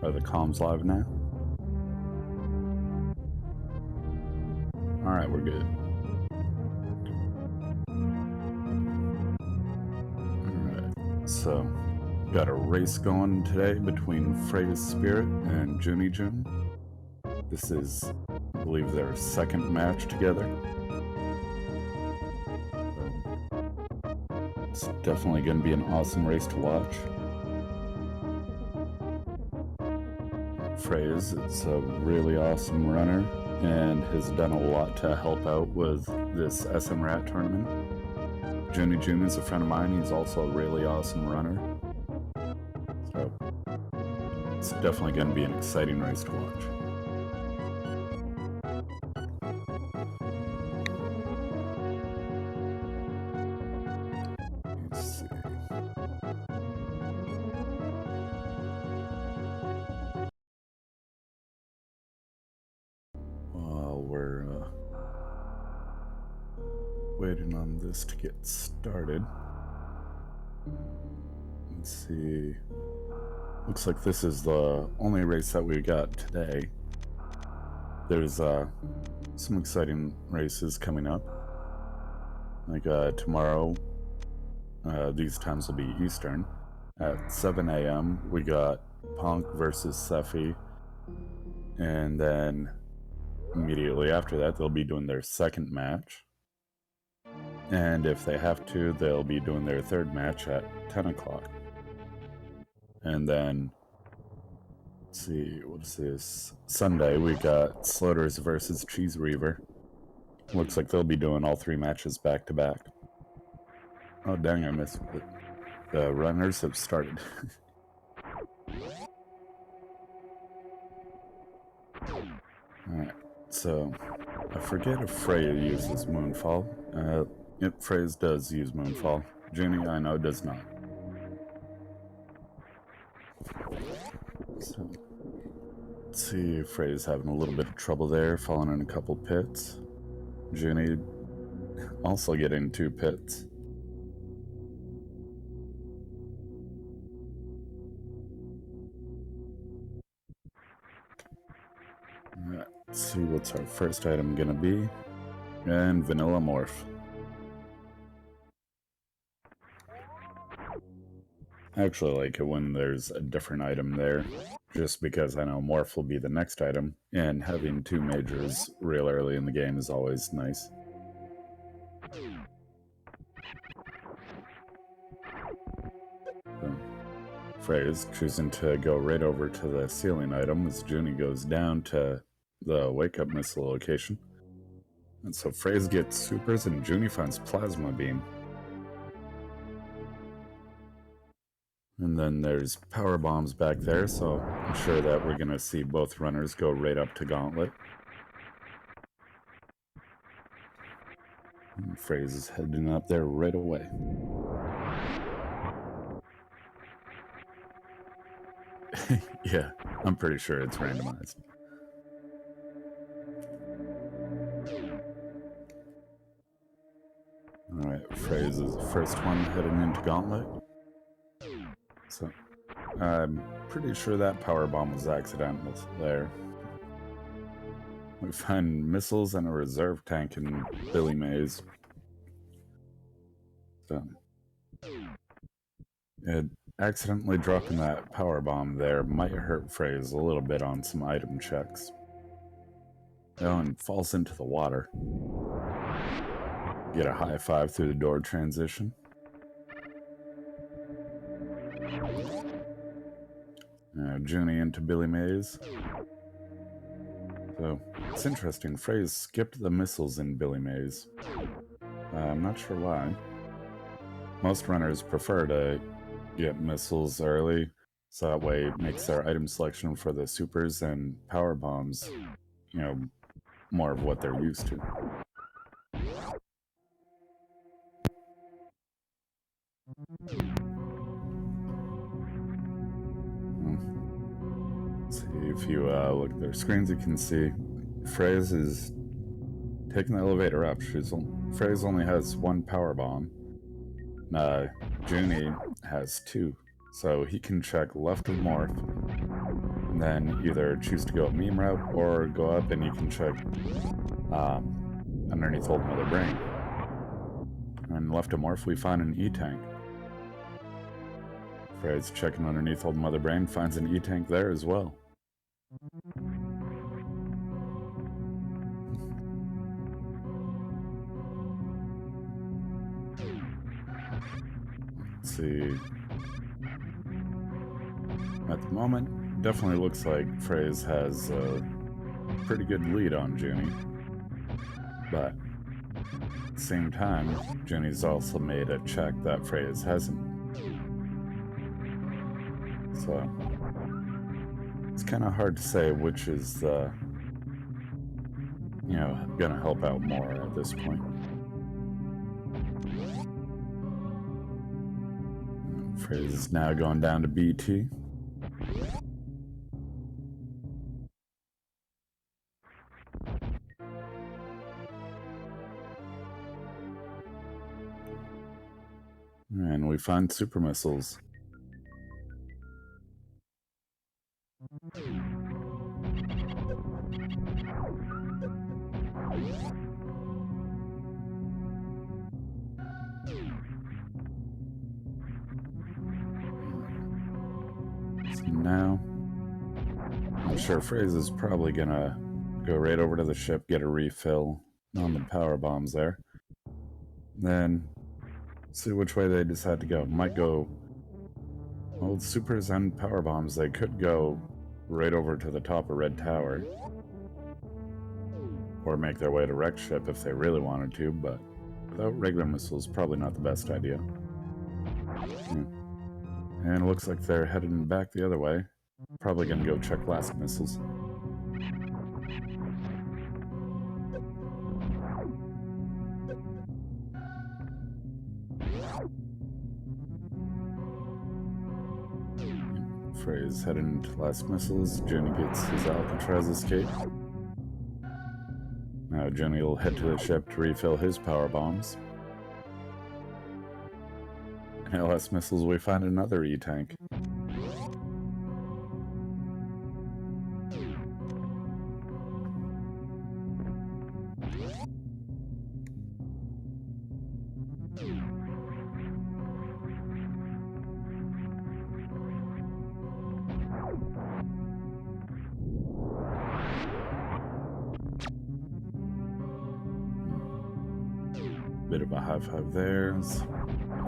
Are the comms live now? Alright, we're good. Alright, so got a race going today between FreyasSpirit and jooniejoone. This is, I believe, their second match together. It's definitely going to be an awesome race to watch. Freyas is a really awesome runner and has done a lot to help out with this SMRAT tournament. jooniejoone is a friend of mine. He's also a really awesome runner. So it's definitely going to be an exciting race to watch. Let's see. While we're waiting on this to get started, let's see. Looks like this is the only race that we got today. There's some exciting races coming up. Like tomorrow, these times will be Eastern. At 7 a.m. we got Punk versus Sephi, and then immediately after that they'll be doing their second match. And if they have to, they'll be doing their third match at 10 o'clock. And then, let's see, what is this? Sunday, we got Sloters versus Cheese Reaver. Looks like they'll be doing all three matches back to back. Oh, dang, I missed it. The runners have started. Alright, so I forget if Freya uses Moonfall. Freyas does use Moonfall. Joonie, I know, does not. So, let's see, Freyas having a little bit of trouble there, falling in a couple pits. Joonie also getting 2 pits. Let's see what's our first item gonna be. And Vanilla Morph. I actually like it when there's a different item there, just because I know Morph will be the next item, and having 2 majors real early in the game is always nice. So, Freyas choosing to go right over to the ceiling item as Joonie goes down to the wake-up missile location. And so Freyas gets supers and Joonie finds Plasma Beam. And then there's power bombs back there, so I'm sure that we're gonna see both runners go right up to Gauntlet. And Freyas is heading up there right away. Yeah, I'm pretty sure it's randomized. Alright, Freyas is the first one heading into Gauntlet. So, I'm pretty sure that power bomb was accidental there. We find missiles and a reserve tank in Billy Mays. So, accidentally dropping that power bomb there might hurt Freyas a little bit on some item checks. Oh, and falls into the water. Get a high 5 through the door transition. Joonie into Billy Mays. So, it's interesting. Freyas skipped the missiles in Billy Mays. I'm not sure why. Most runners prefer to get missiles early, so that way it makes their item selection for the supers and power bombs, you know, more of what they're used to. See, if you look at their screens, you can see Freyas is taking the elevator up. Freyas only has 1 power bomb. Joonie has 2, so he can check left of Morph, and then either choose to go a meme route or go up and you can check underneath Old Mother Brain. And left to morph, we find an E-tank. Frey's checking underneath Old Mother Brain, finds an E-tank there as well. Let's see. At the moment, definitely looks like Freys has a pretty good lead on Joonie. But at the same time, Joonie's also made a check that Freys hasn't. So it's kind of hard to say which is gonna help out more at this point. Freys is now going down to BT. And we find super missiles. So now, I'm sure Freys is probably gonna go right over to the ship, get a refill on the power bombs there. Then see which way they decide to go. Might go, well, with supers and power bombs, they could go right over to the top of Red Tower. Or make their way to Wreck Ship if they really wanted to, but without regular missiles, probably not the best idea. And it looks like they're heading back the other way. Probably gonna go check last missiles. Frey's heading to last missiles. Joonie gets his Alcatraz escape. Now Joonie will head to the ship to refill his power bombs. And at last missiles, we find another E-tank. Bit of a high five there.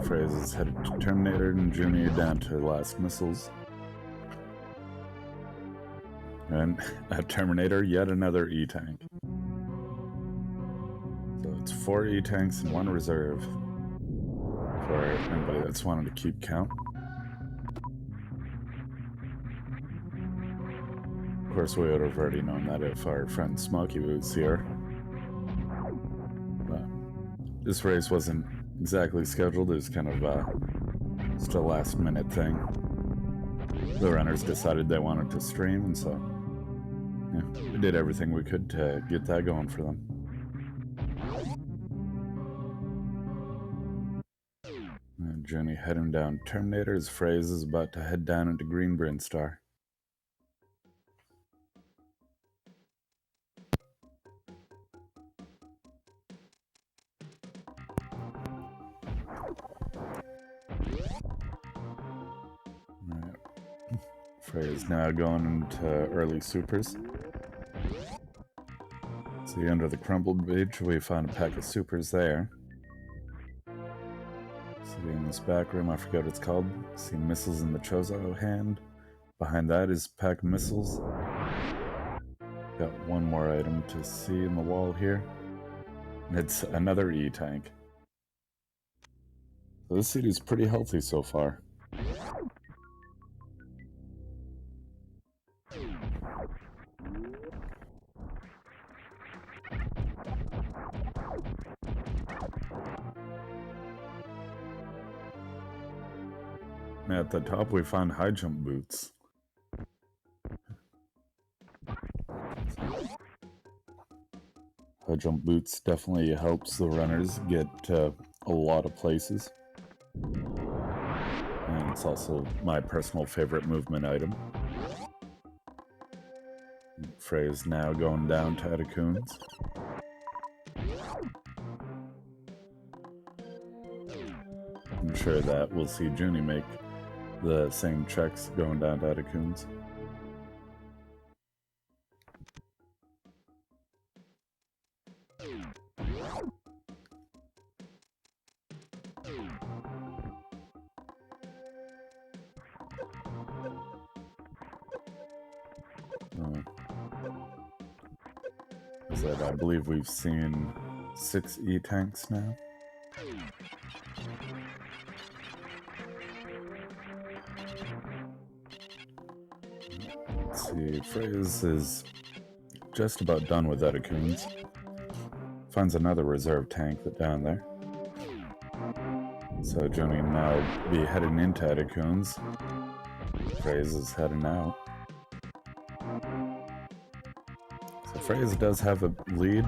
Freys is headed to Terminator and Joonie down to last missiles. And at Terminator, yet another E-tank. So it's 4 E-tanks and 1 reserve for anybody that's wanted to keep count. Of course, we would have already known that if our friend Smokey was here. This race wasn't exactly scheduled. It was kind of just a last-minute thing. The runners decided they wanted to stream, and so yeah, we did everything we could to get that going for them. And Joonie heading down Terminator as Freys is about to head down into Green Brinstar. Frey is now going into early supers. See, under the crumbled bridge, we found a pack of supers there. See, in this back room, I forget what it's called. See missiles in the Chozo hand. Behind that is a pack of missiles. Got one more item to see in the wall here. And it's another E-tank. So this city's pretty healthy so far. At the top, we found high jump boots. High jump boots definitely helps the runners get a lot of places. And it's also my personal favorite movement item. Frey is now going down to Atacoons. I'm sure that we'll see Joonie make the same checks going down to Atacoons. I believe we've seen 6 E-tanks now. Let's see, Freyas is just about done with Atacoons. Finds another reserve tank down there. So Joonie will now be heading into Atacoons. Freyas is heading out. So Freyas does have a lead,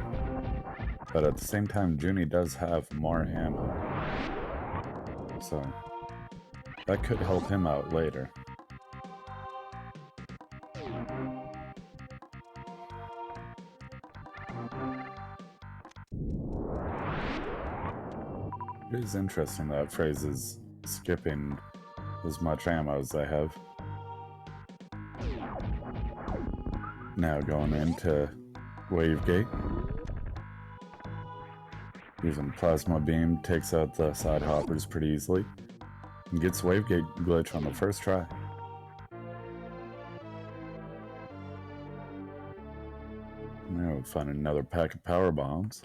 but at the same time Joonie does have more ammo. So that could help him out later. It is interesting that Freyas is skipping as much ammo as I have. Now going into Wave Gate. Using Plasma Beam, takes out the side hoppers pretty easily. And gets Wave Gate glitch on the first try. Now we'll find another pack of power bombs.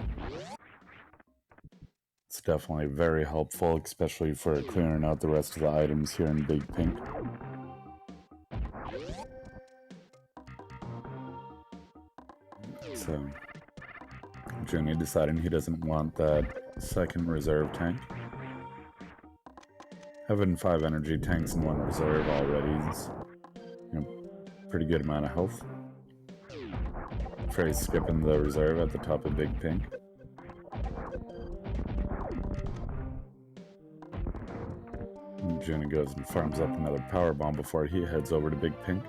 It's definitely very helpful, especially for clearing out the rest of the items here in Big Pink. So, Joonie deciding he doesn't want that second reserve tank. Having 5 energy tanks and 1 reserve already is pretty good amount of health. Frey's skipping the reserve at the top of Big Pink. Joonie goes and farms up another power bomb before he heads over to Big Pink.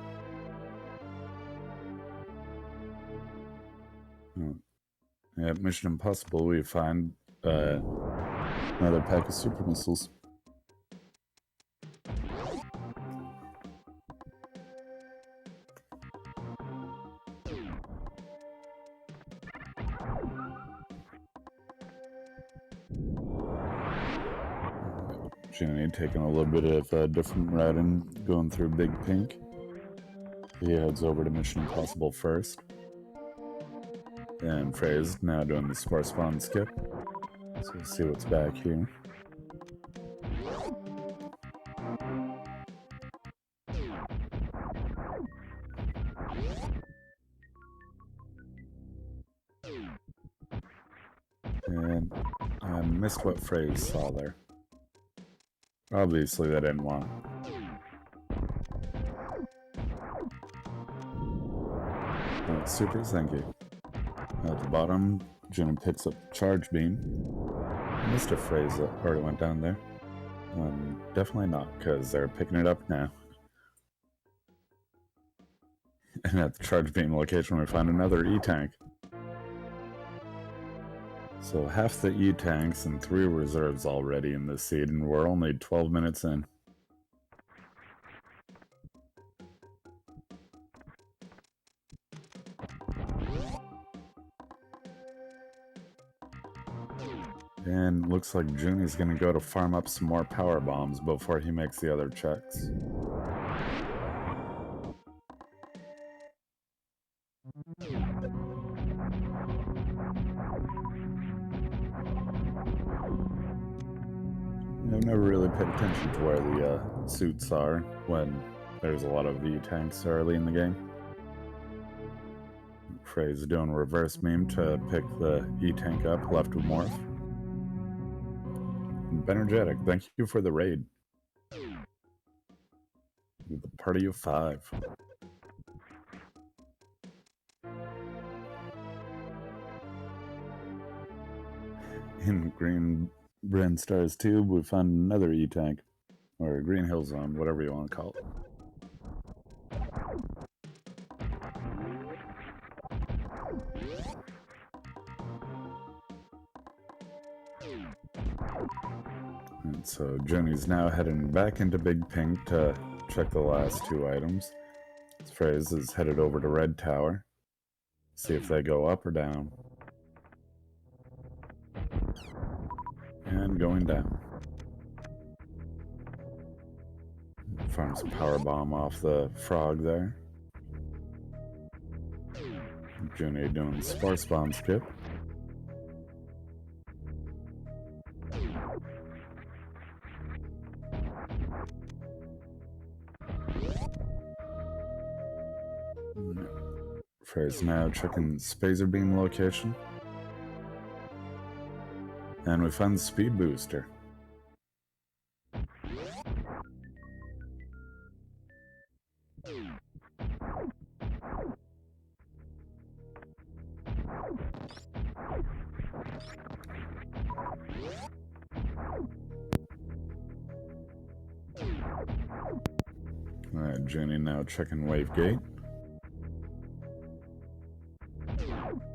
At Mission Impossible, we find another pack of super missiles. Joonie taking a little bit of a different route and going through Big Pink. He heads over to Mission Impossible first. And Freyas now doing the Spore Spawn skip. So we'll see what's back here. And I missed what Freyas saw there. Obviously, they didn't want. Super, thank you. At the bottom, Joonie picks up Charge Beam. Mr. Freyas already went down there. Definitely not, because they're picking it up now. And at the Charge Beam location, we find another E-tank. So half the E-tanks and 3 reserves already in this seed, and we're only 12 minutes in. And looks like Joonie's gonna go to farm up some more power bombs before he makes the other checks. I've never really paid attention to where the suits are when there's a lot of E-tanks early in the game. Frey's doing reverse meme to pick the E-tank up left with Morph. Benergetic, thank you for the raid. The party of 5. In Green Brand Stars Tube, we found another E-tank. Or Green Hill Zone, whatever you want to call it. So Joonie's now heading back into Big Pink to check the last two items. Freys is headed over to Red Tower. See if they go up or down. And going down. Farms a power bomb off the frog there. Joonie doing the sparse bomb skip. Frey's now checking Spazer Beam location. And we find the speed booster. Alright, Joonie now checking wave gate.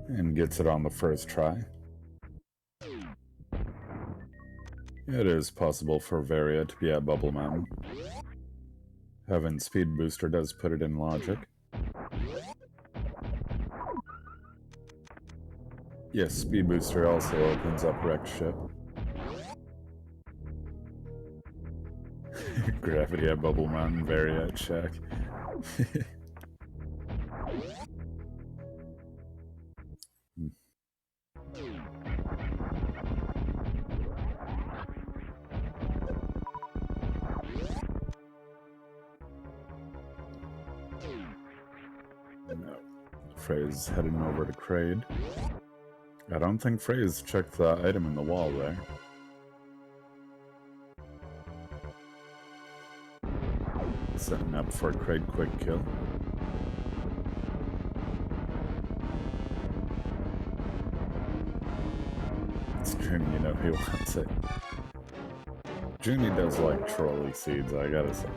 And gets it on the first try. It is possible for Varia to be at Bubble Mountain. Having Speed Booster does put it in logic. Yes, Speed Booster also opens up Wreck Ship. Gravity at Bubble Mountain, Varia at Shack. Frey's heading over to Kraid. I don't think Frey's checked the item in the wall there. Setting up for a Kraid quick kill. It's Joonie, you know he wants it. Joonie does like trolley seeds, I gotta say.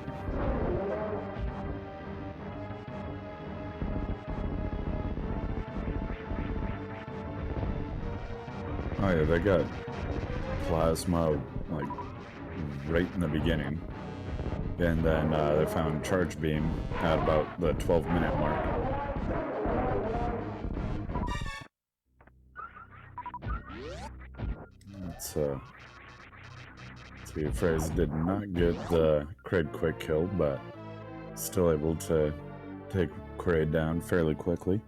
Oh yeah, they got plasma, like, right in the beginning. And then they found Charge Beam at about the 12-minute mark. Let's see, Freys did not get the Kraid quick kill, but still able to take Kraid down fairly quickly.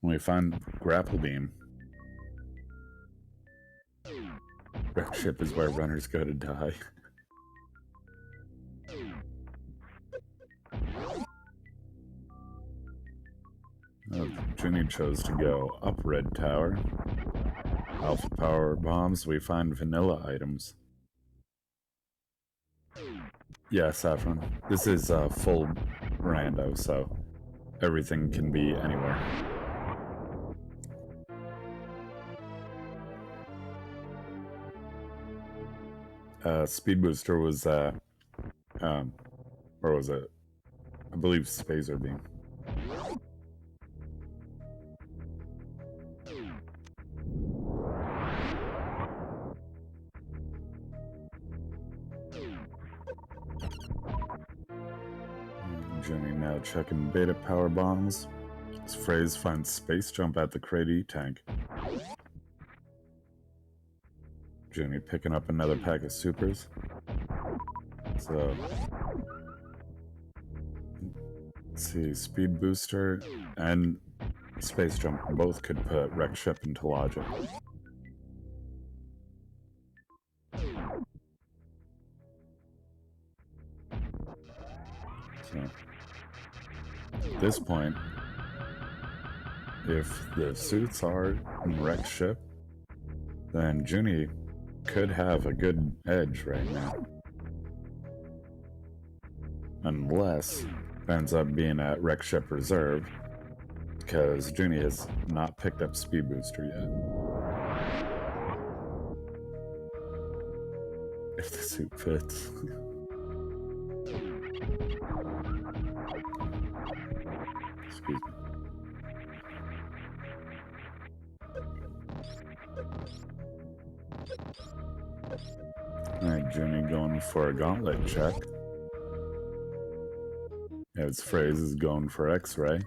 We find Grapple Beam. Wreck Ship is where runners go to die. Joonie chose to go up Red Tower. Alpha Power Bombs, we find vanilla items. Yeah, Saffron. This is full rando, so everything can be anywhere. Speed Booster was, where was it? I believe Spazer Beam. Joonie now checking beta power bombs. As Freys finds space jump at the Kraid tank. Joonie picking up another pack of supers. So, let's see, Speed Booster and Space Jump both could put Wreck Ship into logic. So, at this point, if the suits are in Wreck Ship, then Joonie could have a good edge right now. Unless it ends up being at Wreck Ship Reserve, because Joonie has not picked up Speed Booster yet. If the suit fits. Excuse me. Junie going for a gauntlet check. As Freys is going for X-ray.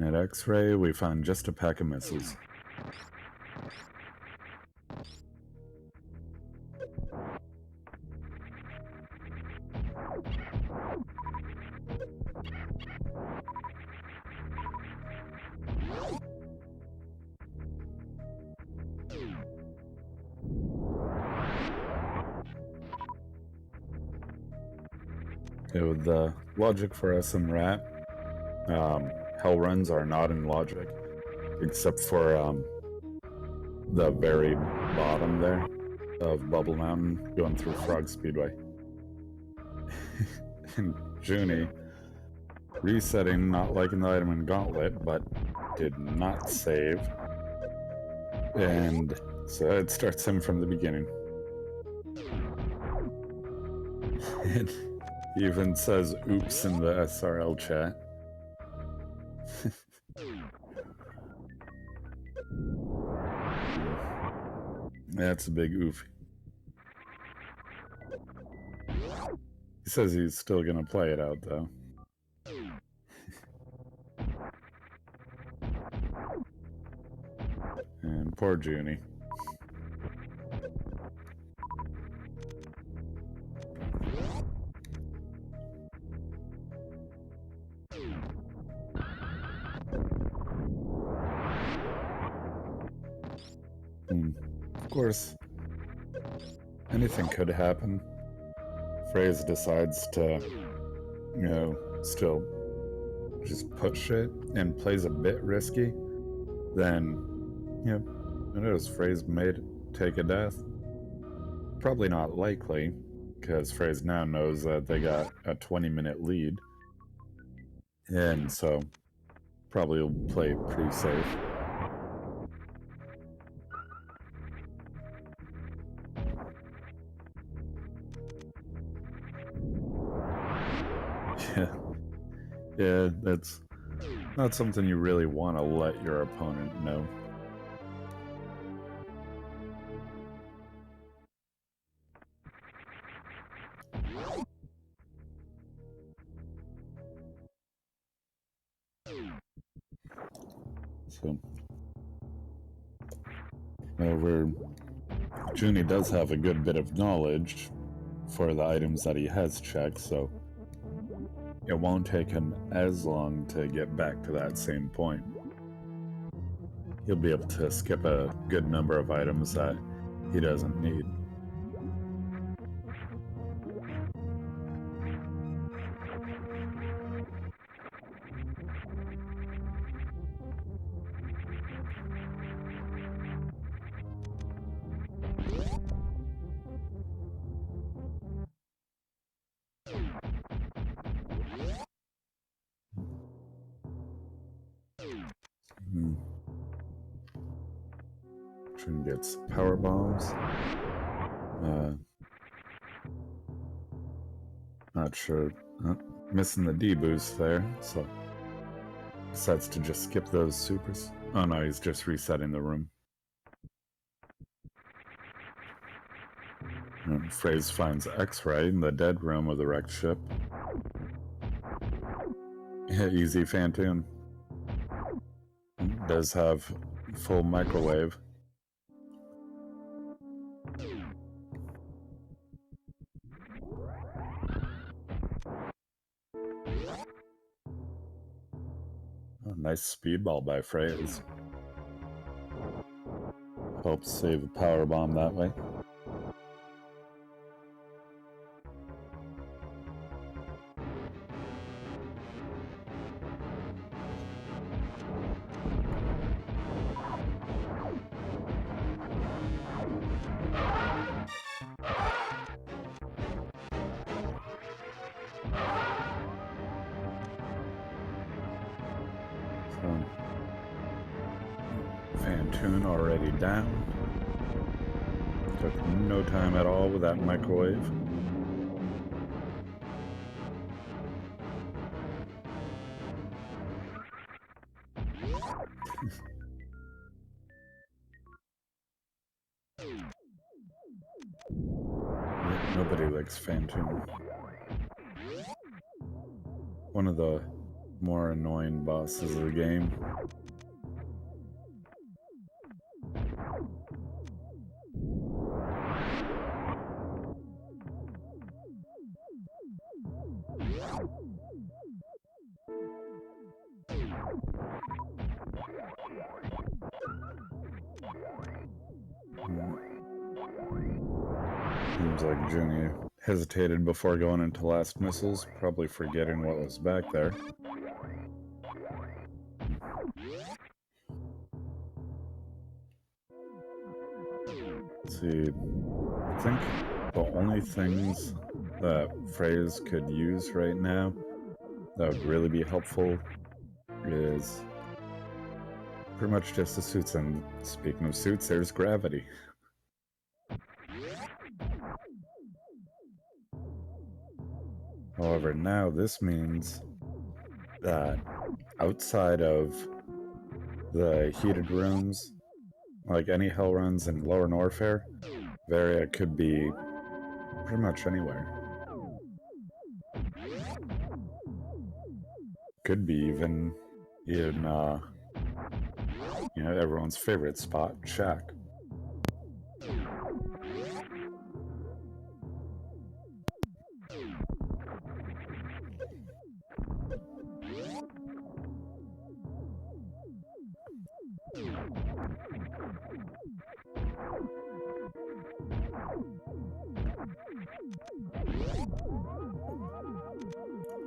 At X-ray, we found just a pack of missiles. Okay, with the logic for SMRAT, hell runs are not in logic, except for the very bottom there of Bubble Mountain going through Frog Speedway. And Junie resetting, not liking the item in Gauntlet, but did not save. And so it starts him from the beginning. And he even says oops in the SRL chat. That's a big oof. He says he's still gonna play it out though. And poor Junie. Of course, anything could happen. Freys decides to, you know, still just push it and plays a bit risky. Then, you know, it is Freys may take a death. Probably not likely, because Freys now knows that they got a 20-minute lead. And so, probably will play pretty safe. Yeah, that's not something you really want to let your opponent know. So, where Junie does have a good bit of knowledge for the items that he has checked, so it won't take him as long to get back to that same point. He'll be able to skip a good number of items that he doesn't need. Trin gets power bombs. Not sure. Missing the D boost there, so decides to just skip those supers. Oh no, he's just resetting the room. And Freys finds X-ray in the dead room of the wrecked ship. Yeah, easy Phantoon. Does have full microwave. Oh, nice speedball by Freys. Helps save a power bomb that way. Phantoon already down. Took no time at all with that microwave. Nobody likes Phantom. One of the more annoying bosses of the game. Seems like Joonie hesitated before going into last missiles, probably forgetting what was back there. Let's see, I think the only things that Freys could use right now that would really be helpful is pretty much just the suits, and speaking of suits, there's gravity. However, now this means that outside of the heated rooms, like any hell runs in Lower Norfair, Varia could be pretty much anywhere. Could be even in, you know, everyone's favorite spot, Shack.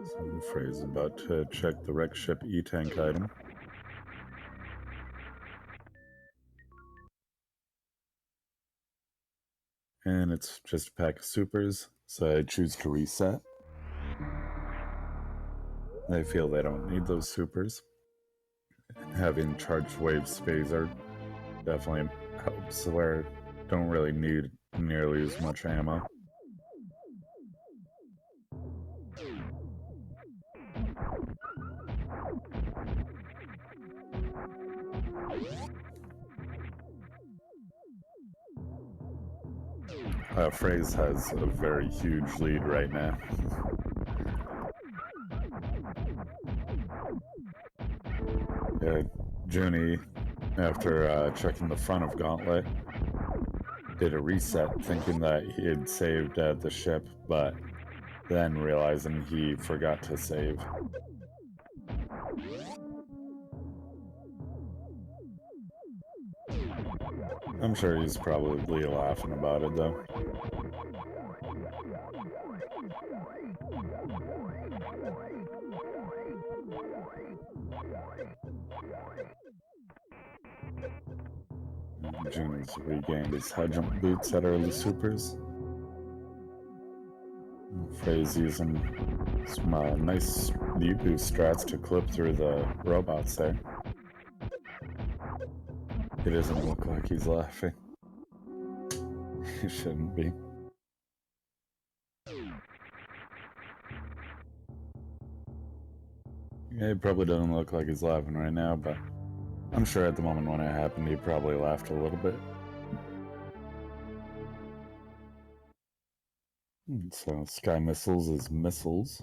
So Frey's about to check the wreck ship E-tank item. And it's just a pack of supers, so I choose to reset. I feel they don't need those supers. Having charged wave spacer definitely helps where I don't really need nearly as much ammo. Freys has a very huge lead right now. Yeah, Joonie, after checking the front of Gauntlet, did a reset thinking that he had saved at the ship, but then realizing he forgot to save. I'm sure he's probably laughing about it, though. Joonie's regained his high jump boots at early supers. Frey's using some nice U-boost strats to clip through the robots there. He doesn't look like he's laughing. He shouldn't be. Yeah, he probably doesn't look like he's laughing right now, but I'm sure at the moment when it happened, he probably laughed a little bit. So, Sky Missiles is missiles.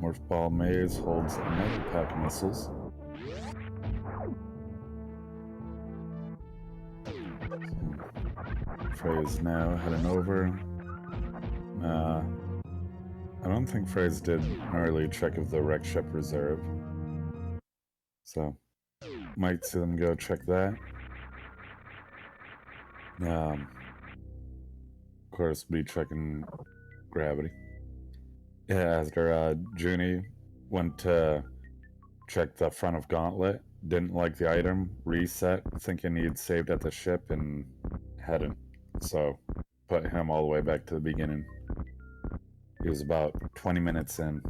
Morph Ball Maze holds another pack of missiles. Frey is now heading over. I don't think Frey's did an early check of the wreck ship reserve. So, might see them go check that. Of course, be checking gravity. Yeah, after Joonie went to check the front of Gauntlet, didn't like the item, reset, thinking he'd saved at the ship and hadn't. So, put him all the way back to the beginning. He was about 20 minutes in.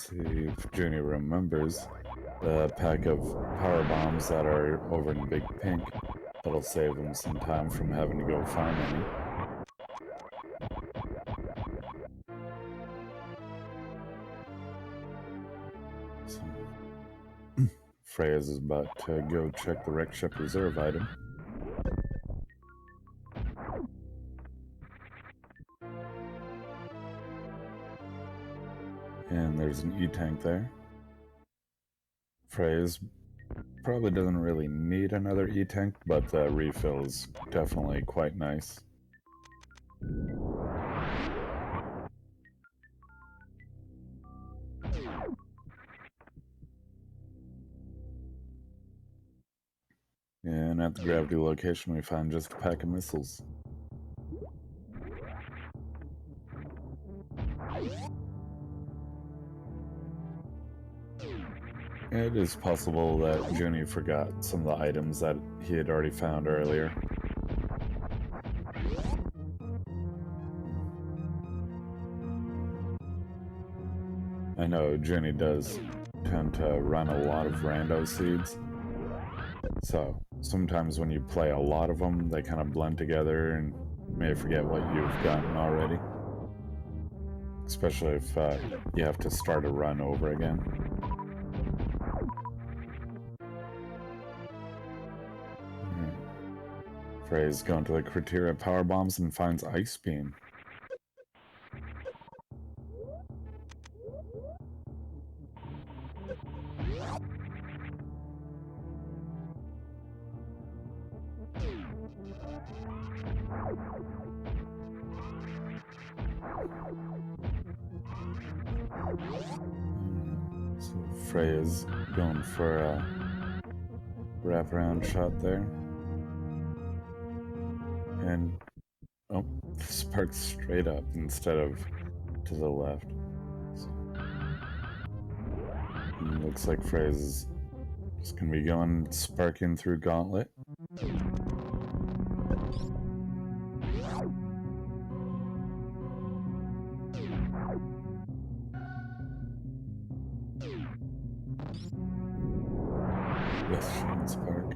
See if Junie remembers the pack of power bombs that are over in Big Pink. That'll save him some time from having to go farm any. So, Freyas is about to go check the wreck ship reserve item. And there's an E-tank there. Freyas probably doesn't really need another E-tank, but the refill is definitely quite nice. And at the gravity location, we found just a pack of missiles. It is possible that Junie forgot some of the items that he had already found earlier. I know Junie does tend to run a lot of rando seeds, so sometimes when you play a lot of them, they kind of blend together and you may forget what you've gotten already. Especially if you have to start a run over again. Frey's going to the criteria power bombs and finds Ice Beam. So Frey's going for a wraparound shot there. And, oh, sparks straight up instead of to the left. So, looks like Freyas is just going to be going sparking through Gauntlet. Western Spark.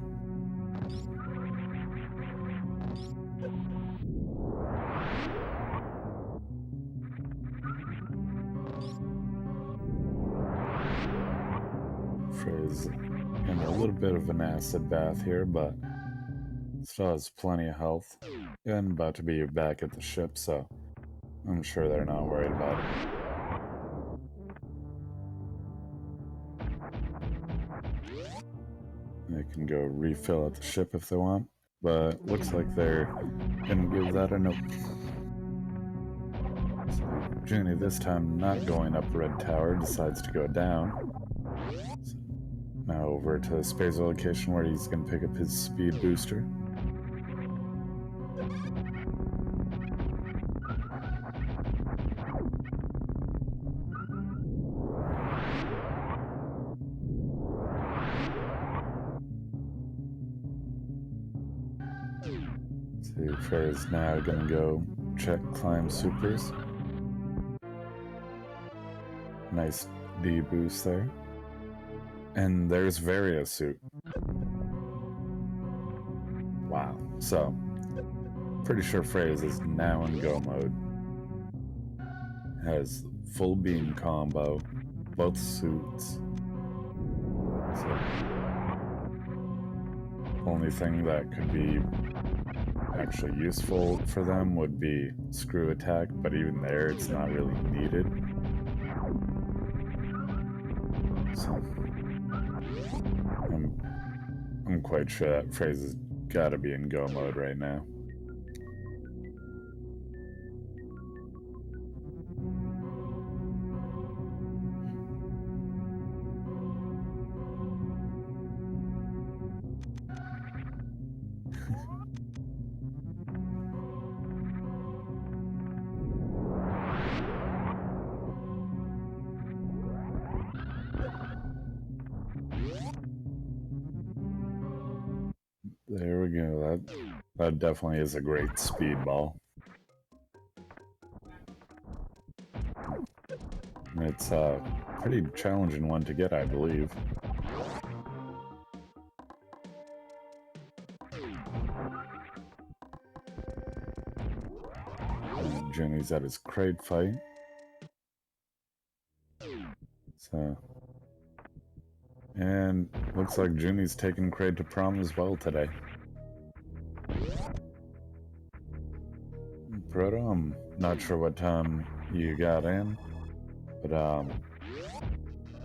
Frey's in a little bit of an acid bath here, but still has plenty of health. And about to be back at the ship, so I'm sure they're not worried about it. They can go refill at the ship if they want, but looks like they're gonna give that a nope. So Junie, this time not going up Red Tower, decides to go down. So now over to the space location where he's gonna pick up his speed booster. Frey's now gonna go check climb supers. Nice D boost there. And there's Varia's suit. Wow. So, pretty sure Freyas is now in go mode. Has full beam combo, both suits. So, only thing that could be actually useful for them would be screw attack, but even there it's not really needed. So I'm quite sure that Freyas has got to be in go mode right now. There we go. That definitely is a great speedball. It's pretty challenging one to get, I believe. And Joonie's at his crate fight. So, and looks like Joonie's taking Kraid to prom as well today. Proto, I'm not sure what time you got in, but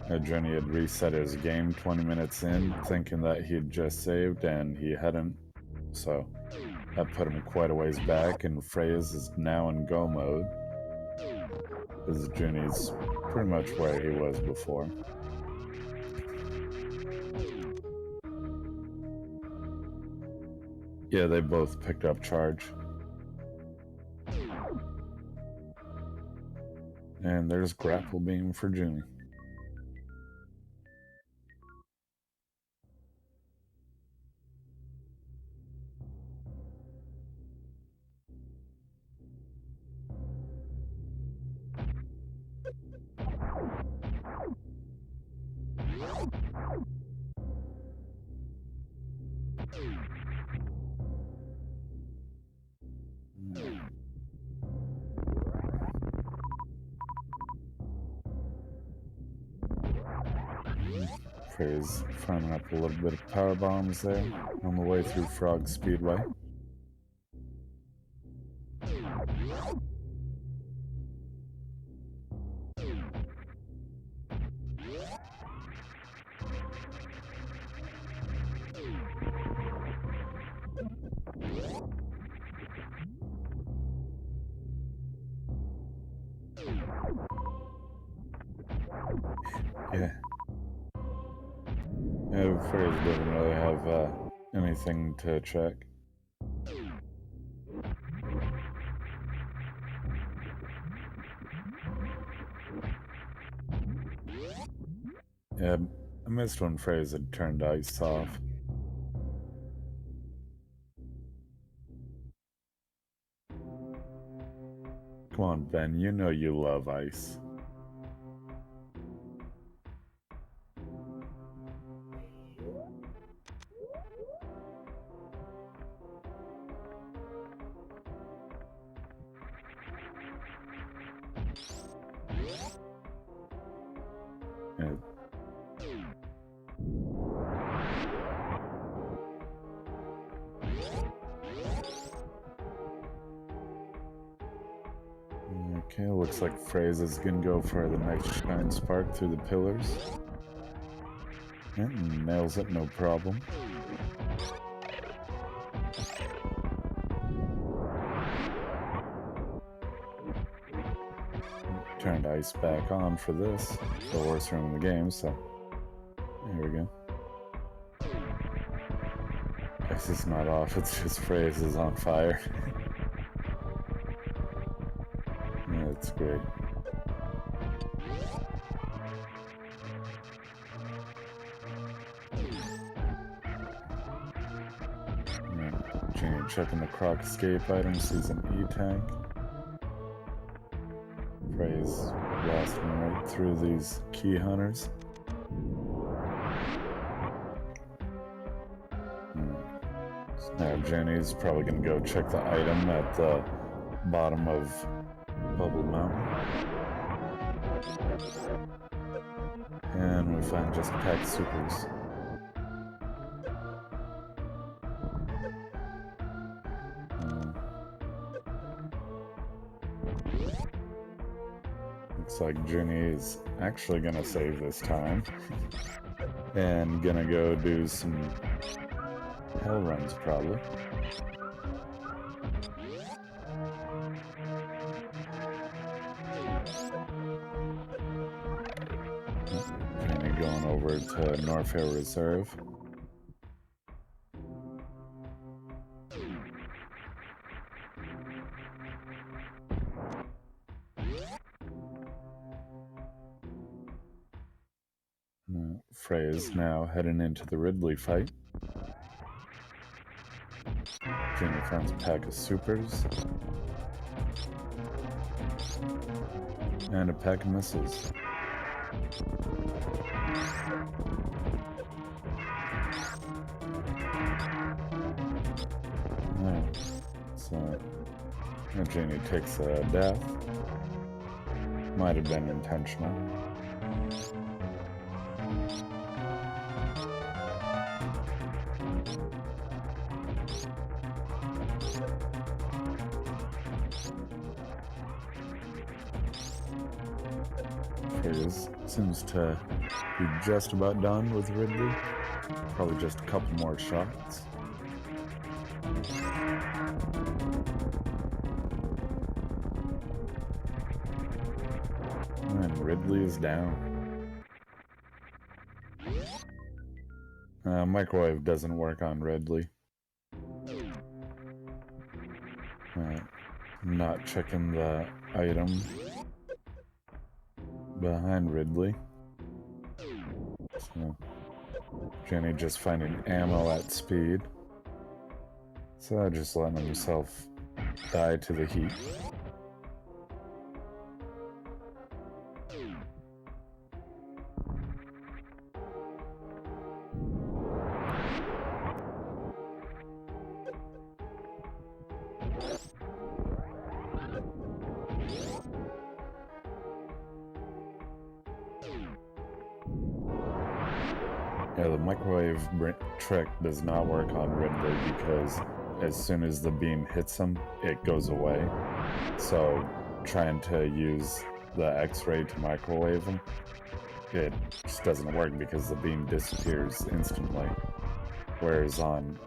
Joonie had reset his game 20 minutes in, thinking that he'd just saved, and he hadn't. So that put him quite a ways back, and Freyas is now in go mode, because Joonie's pretty much where he was before. Yeah, they both picked up charge. And there's grapple beam for Joonie. Frey's farming up a little bit of power bombs there on the way through Frog Speedway. Yeah, Freyas doesn't really have anything to check. Yeah, I missed when Freyas had turned ice off. Come on, Ben, you know you love ice. Okay, looks like Freyas is gonna go for the next Shine Spark through the pillars. And nails it, no problem. Turned ice back on for this, the worst room in the game, so there we go. Ice is not off, it's just Freyas is on fire. Yeah, that's great. Joonie checking the Croc escape item, sees an E-tank. Freyas blasting right through these key hunters. So now Joonie's probably gonna go check the item at the bottom of Bubble Mountain. And we find just packed supers. Looks like Joonie is actually gonna save this time. And gonna go do some hell runs probably. Joonie going over to Norfair Reserve. Freyas now heading into the Ridley fight. Joonie finds a pack of supers. And a pack of missiles. Alright, so Joonie takes a death. Might have been intentional. Freya's seems to be just about done with Ridley. Probably just a couple more shots. And Ridley is down. Microwave doesn't work on Ridley. Not checking the item behind Ridley. So, Joonie just finding ammo at speed. So just letting himself die to the heat. Yeah, the microwave trick does not work on Ridley because as soon as the beam hits him, it goes away. So trying to use the X-ray to microwave him, it just doesn't work because the beam disappears instantly. Whereas on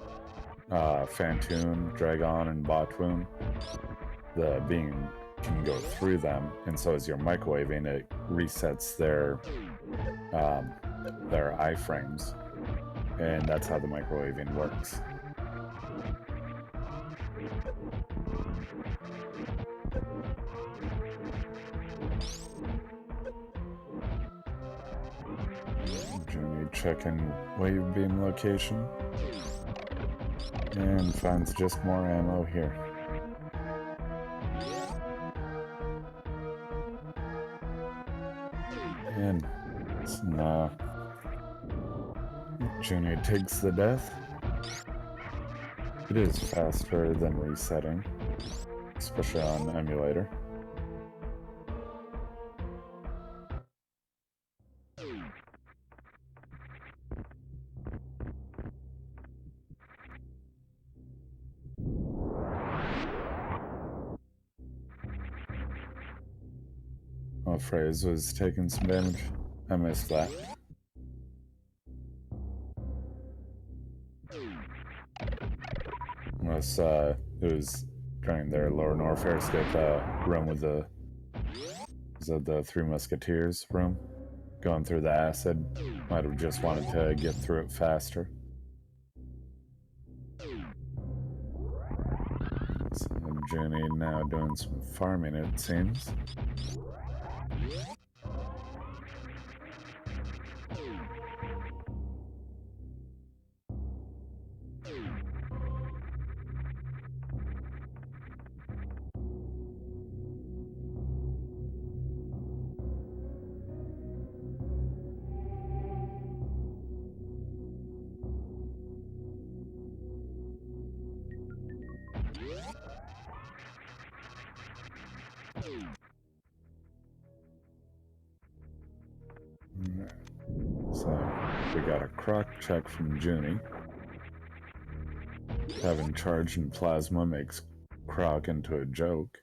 Phantoon, Dragon, and Botwoon, the beam can go through them, and so as you're microwaving, it resets their iframes, and that's how the microwaving works. Joonie checking wave beam location, and finds just more ammo here. And Joonie takes the death. It is faster than resetting, especially on emulator. Oh, Freya's was taking some damage. I missed that. Unless it was during their Lower North Airscape run with the Three Musketeers room, going through the acid. Might have just wanted to get through it faster. So Joonie now doing some farming, it seems. So we got a croc check from Joonie. Having charge and plasma makes Croc into a joke.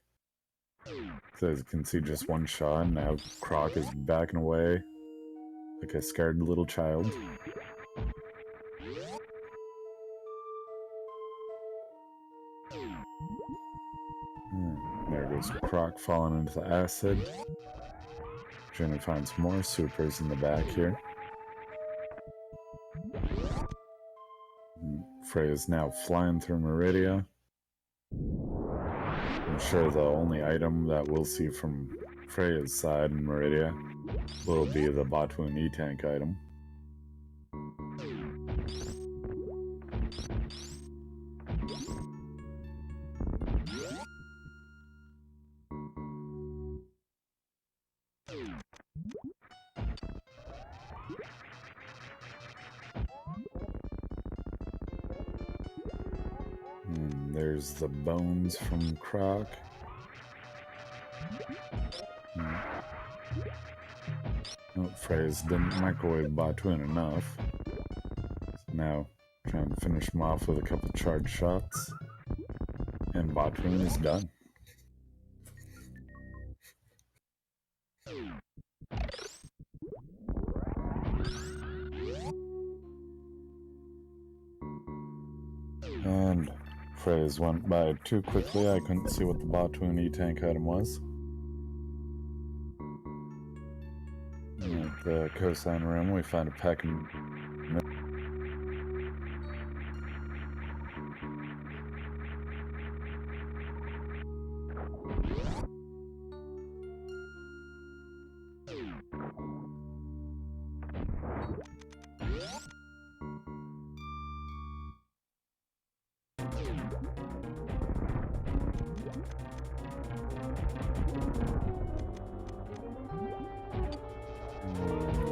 So as you can see, just one shot, and now Croc is backing away like a scared little child. There goes Croc falling into the acid. Joonie finds more supers in the back here. Freya's now flying through Meridia. I'm sure the only item that we'll see from Freya's side in Meridia will be the Botwoon E-Tank item. There's the bones from Croc. Oh, Freya's didn't microwave Batuin enough. So now, trying to finish him off with a couple charge shots. And Batuin is done. And Freya's went by too quickly. I couldn't see what the Batuin E-tank item was. At the cosine room, we find a pack of...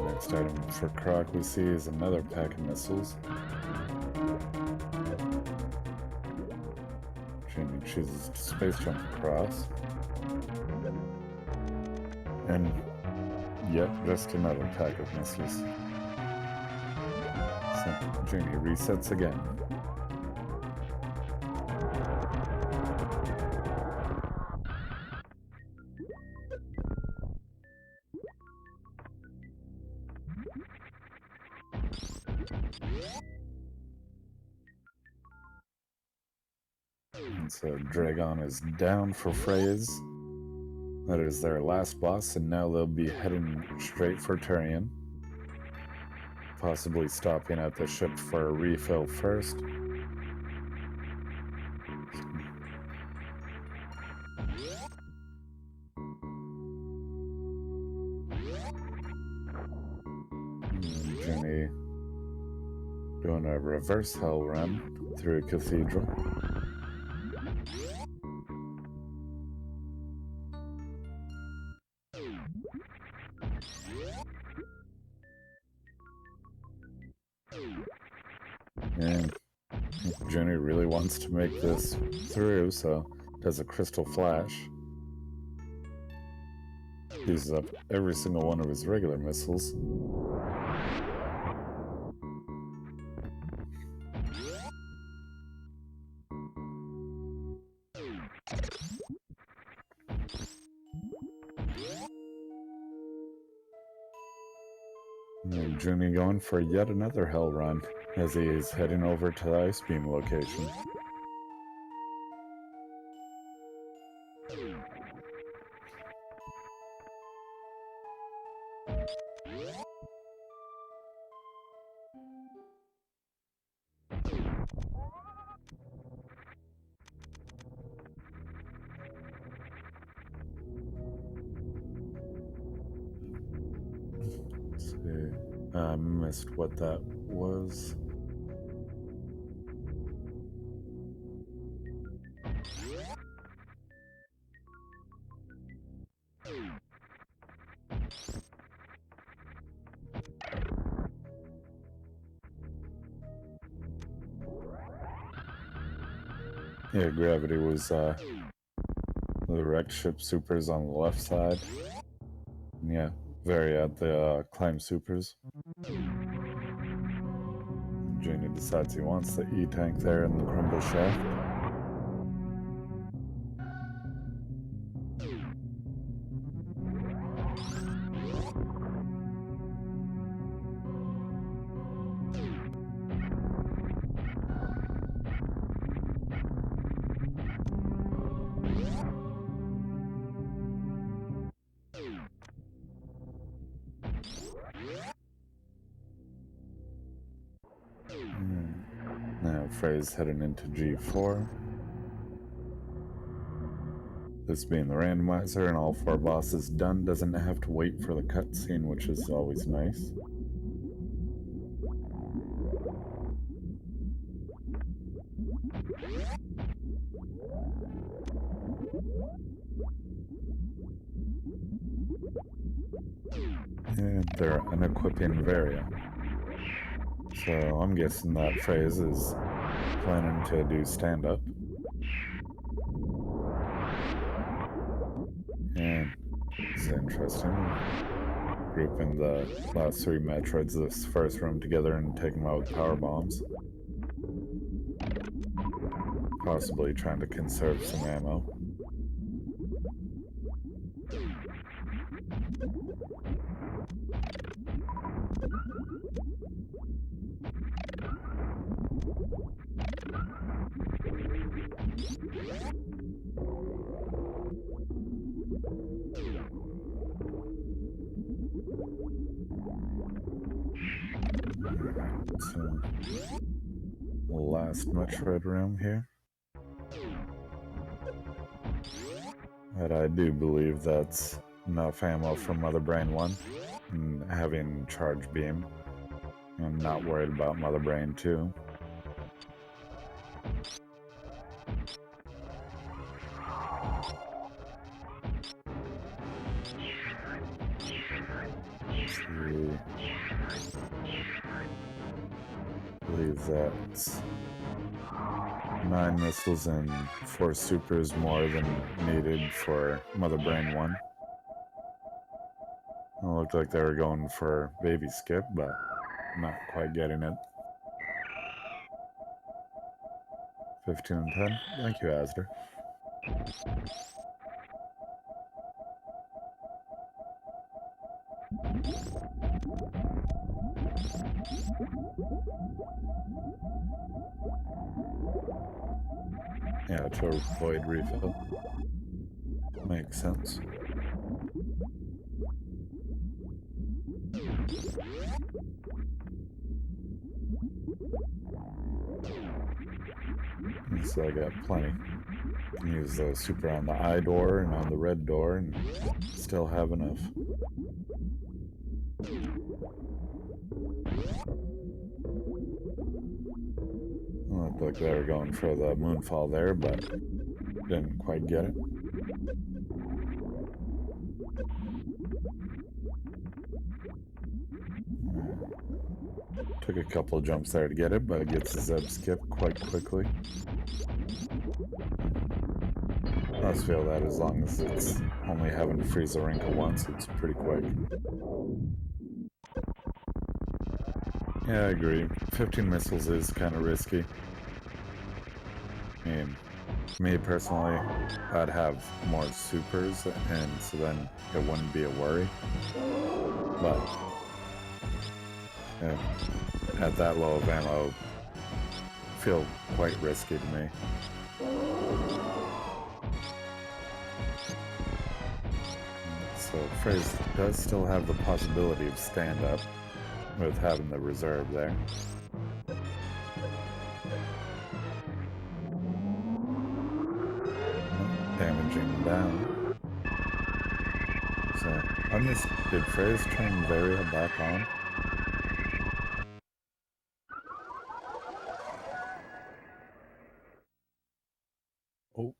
Next item for Croc we see is another pack of missiles. Joonie chooses to space jump across. And yep, just another pack of missiles. So Joonie resets again. And so Dragon is down for Freyas. That is their last boss, and now they'll be heading straight for Turian. Possibly stopping at the ship for a refill first. Joonie doing a reverse hell run through a cathedral. And Joonie really wants to make this through, so does a crystal flash. Uses up every single one of his regular missiles. And Joonie going for yet another hell run as he is heading over to the ice beam location. Let's see. I missed what that was. Yeah, gravity was the wrecked ship supers on the left side. Yeah, very at the climb supers. Joonie decides he wants the E-tank there in the crumble shaft. Now Frey's heading into G4. This being the randomizer and all 4 bosses done, doesn't have to wait for the cutscene, which is always nice. And they're unequipping Varia. So I'm guessing that Freya's is planning to do stand-up. And this is interesting. Grouping the last 3 Metroids this first room together and taking them out with power bombs. Possibly trying to conserve some ammo. So, last Metroid room here. But I do believe that's enough ammo for Mother Brain 1 and having charge beam. I'm not worried about Mother Brain 2. I believe that's 9 missiles and 4 supers more than needed for Mother Brain 1. It looked like they were going for Baby Skip, but not quite getting it. 15 and 10. Thank you, Asder. Yeah, to avoid refill. Makes sense. So I got plenty. Can use the super on the I door and on the red door and still have enough. Looked like they were going for the moonfall there, but didn't quite get it. Took a couple of jumps there to get it, but it gets the Zeb skip quite quickly. I just feel that as long as it's only having to freeze a wrinkle once, it's pretty quick. Yeah, I agree. 15 missiles is kind of risky. I mean, me personally, I'd have more supers, and so then it wouldn't be a worry. But yeah, at that low of ammo, feel quite risky to me. So Freys does still have the possibility of stand-up with having the reserve there. Damaging down. So I missed. Did Freys turn Varia back on? Oh,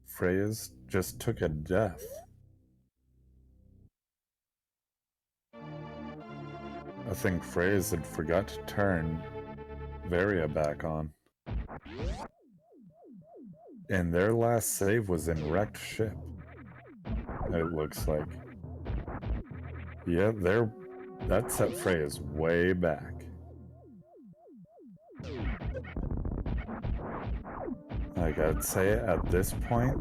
Freyas just took a death. I think Freyas had forgot to turn Varia back on. And their last save was in wrecked ship. It looks like. Yeah, that set Freyas way back. Like, I'd say at this point,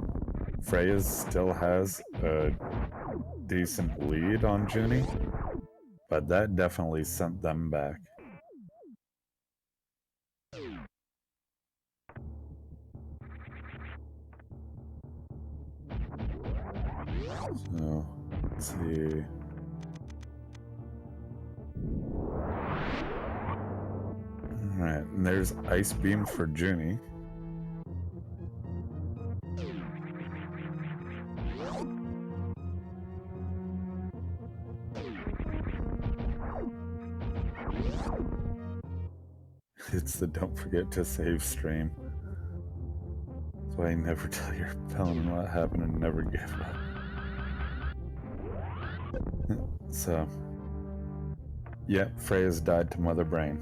Freyas still has a decent lead on Joonie, but that definitely sent them back. So, let's see. Alright, and there's Ice Beam for Joonie. It's the don't forget to save stream. That's why you never tell your opponent what happened and never give up. So, yeah, Freyas died to Mother Brain.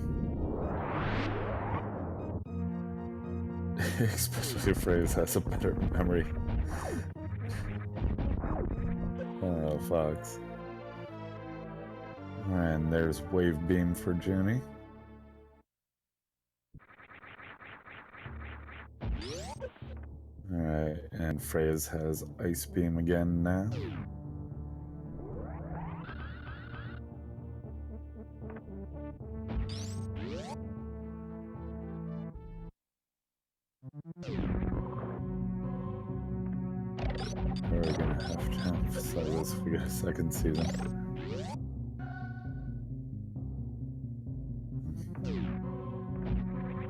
Especially if Freyas has a better memory. Fox. And there's Wave Beam for Junie. Alright, and Freyas has Ice Beam again now. We're gonna have to emphasize this if we get a second season.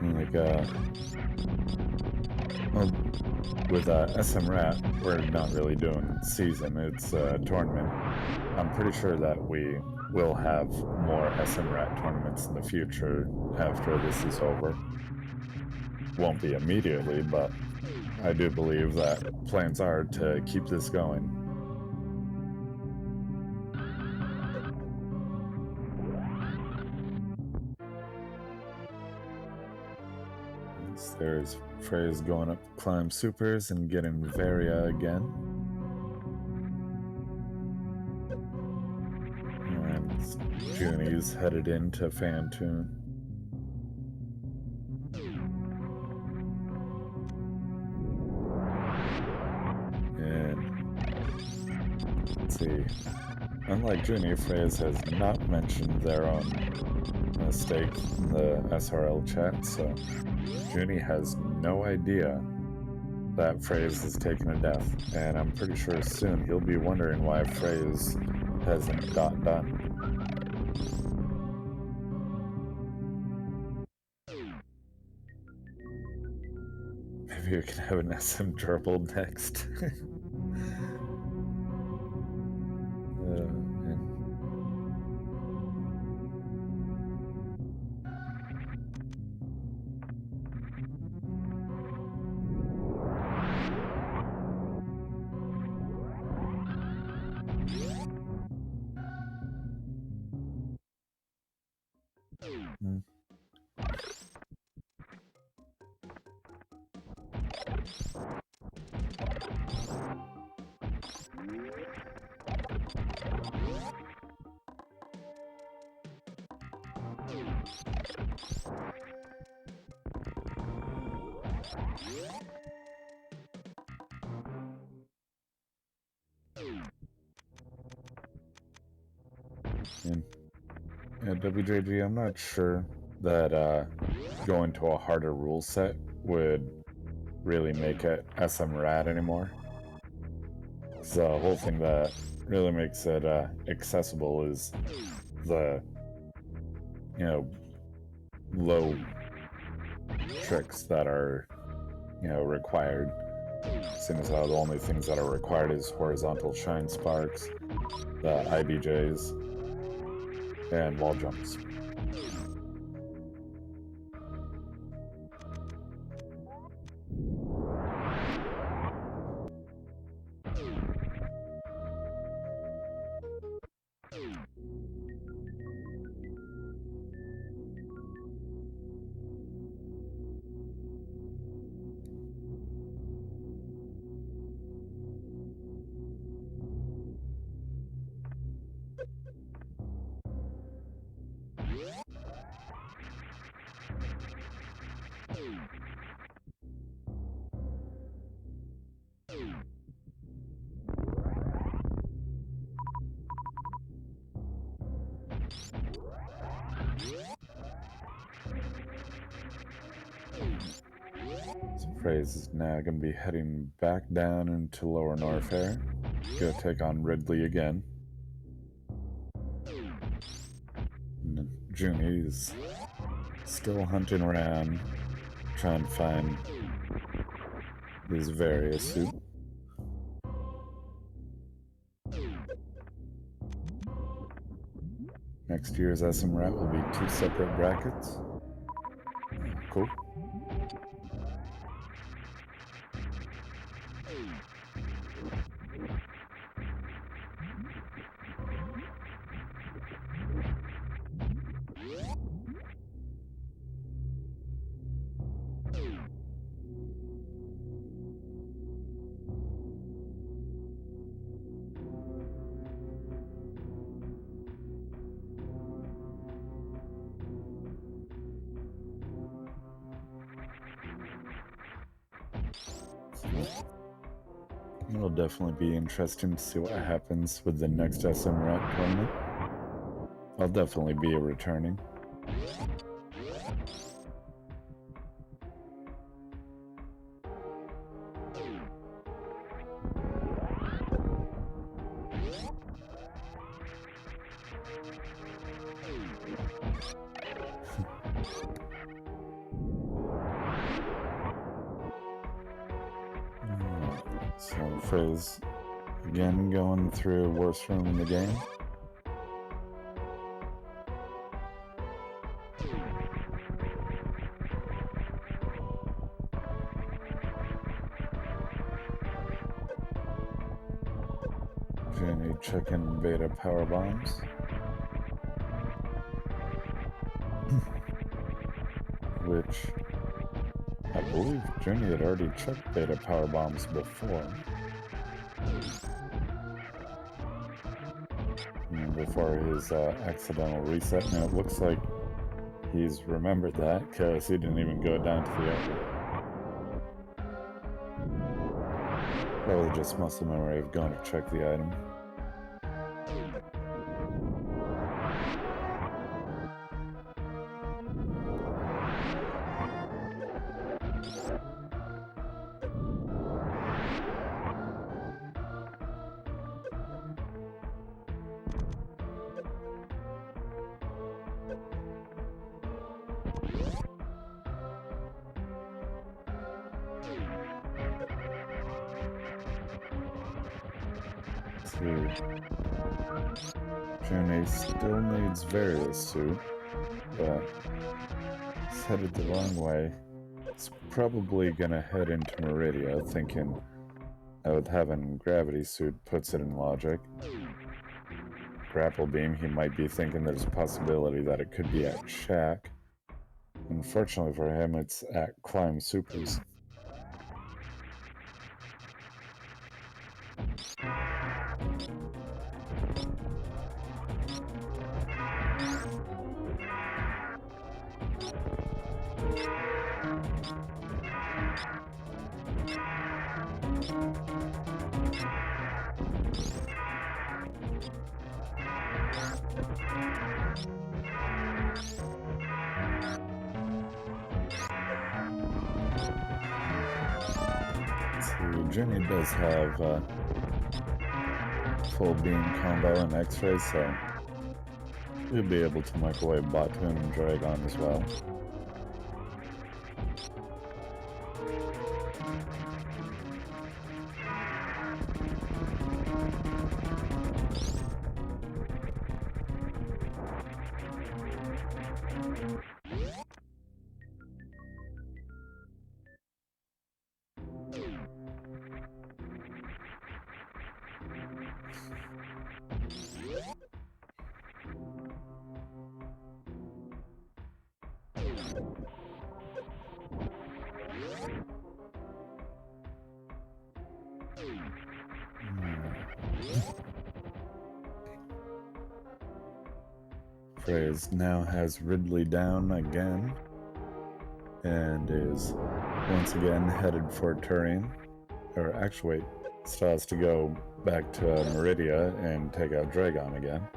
Like, well, with SMRAT, we're not really doing season, it's a tournament. I'm pretty sure that we will have more SMRAT tournaments in the future after this is over. Won't be immediately, but I do believe that plans are to keep this going. There's Freyas going up Climb Supers and getting Varia again. And Junie's headed into Fantoon. And let's see. Unlike Junie, Freyas has not mentioned their own mistake in the SRL chat, so Junie has no idea that Freyas is taking a death, and I'm pretty sure soon he'll be wondering why Freyas hasn't got done. Maybe we can have an SM Dribble next. Yeah, WJG, I'm not sure that going to a harder rule set would really make it SMRAT anymore. The whole thing that really makes it accessible is the, low tricks that are, required. Seeing as how the only things that are required is horizontal shine sparks, the IBJs, and wall jumps. Freyas is now going to be heading back down into Lower Norfair. Gonna take on Ridley again. And Junie's still hunting around, trying to find his Varia suit. Next year's SMRAT will be 2 separate brackets. Cool. It'll definitely be interesting to see what happens with the next SMRAT tournament. I'll definitely be returning. So Freya's again going through worst room in the game. Joonie checking beta power bombs. Which I believe Joonie had already checked beta power bombs before. Before his accidental reset, and it looks like he's remembered that because he didn't even go down to the outlet. Probably just muscle memory of going to check the item. Joonie still needs FreyasSpirit, but it's headed the wrong way. It's probably gonna head into Meridia, thinking that with having gravity suit puts it in logic. Grapple beam, he might be thinking there's a possibility that it could be at Shack. Unfortunately for him, it's at Climb Supers. Joonie does have full beam combo and X-ray, so he'll be able to microwave Bottoon and Dragon as well. Freys now has Ridley down again and is once again headed for Turian. Or actually, still has to go back to Meridia and take out Dragon again.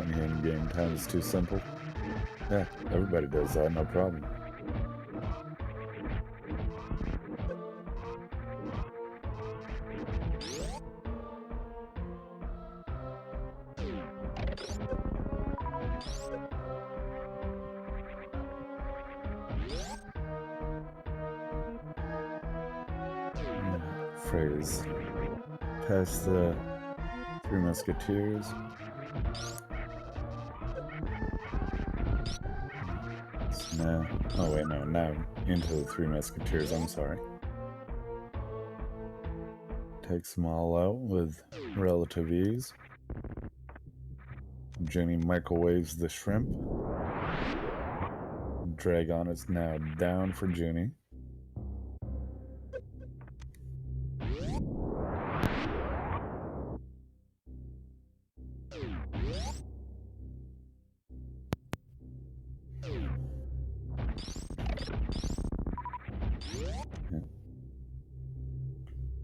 In-game time is too simple. Yeah, everybody does that, no problem. Freys past the Three Musketeers. So now, oh wait, no, now into the Three Musketeers, I'm sorry. Takes them all out with relative ease. Jenny microwaves the shrimp. Dragon is now down for Junie.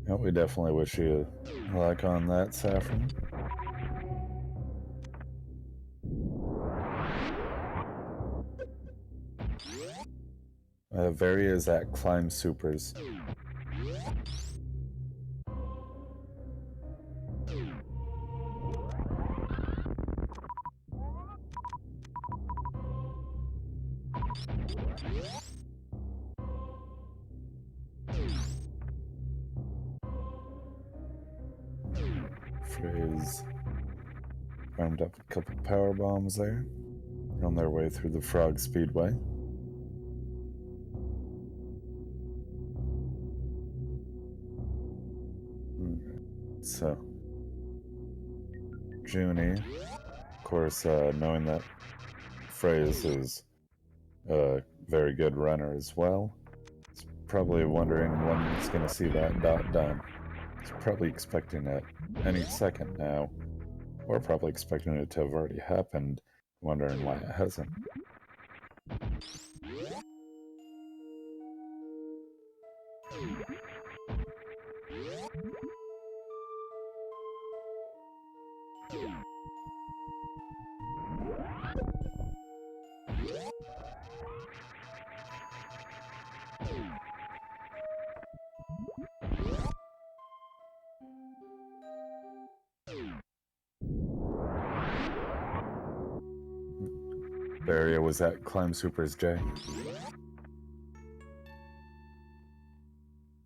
Yeah, we definitely wish you luck on that, Saffron. Vari is at Climb Supers. Freya's farmed up a couple power bombs there. They're on their way through the Frog Speedway. So, Junie, of course, knowing that Freyas is a very good runner as well, is probably wondering when he's going to see that dot done. He's probably expecting it any second now, or probably expecting it to have already happened, wondering why it hasn't. Barrier was at Climb Supers J.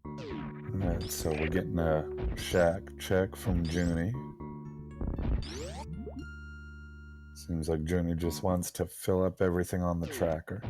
And so we're getting a shack check from Junie. Seems like Junie just wants to fill up everything on the tracker.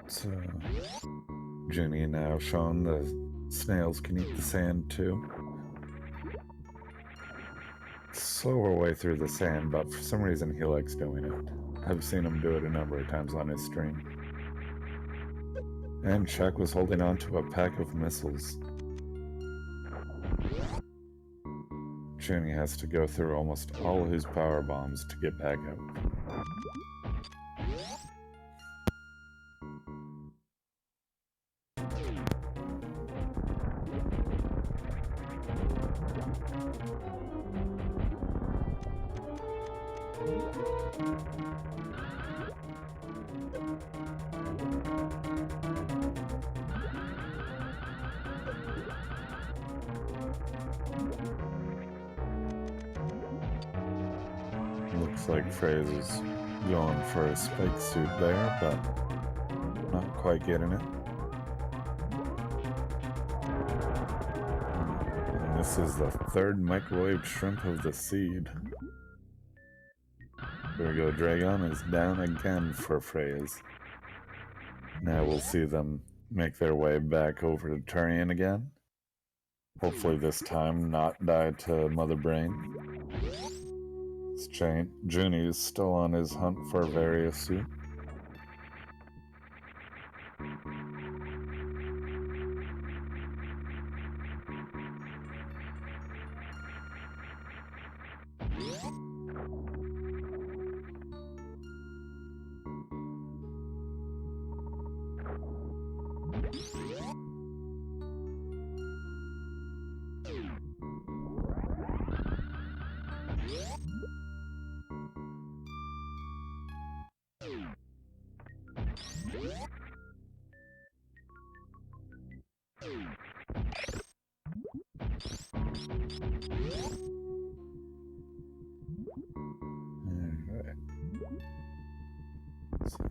So, Junie now shown the snails can eat the sand too. Slower way through the sand, but for some reason he likes doing it. I've seen him do it a number of times on his stream. And Chuck was holding on to a pack of missiles. Junie has to go through almost all his power bombs to get back out. Looks like Freyas is going for a spike suit there, but not quite getting it. And this is the third microwave shrimp of the seed. There we go, Dragon is down again for Freyas. Now we'll see them make their way back over to Turian again. Hopefully this time not die to Mother Brain. Junie is still on his hunt for a various suit. Alright. So,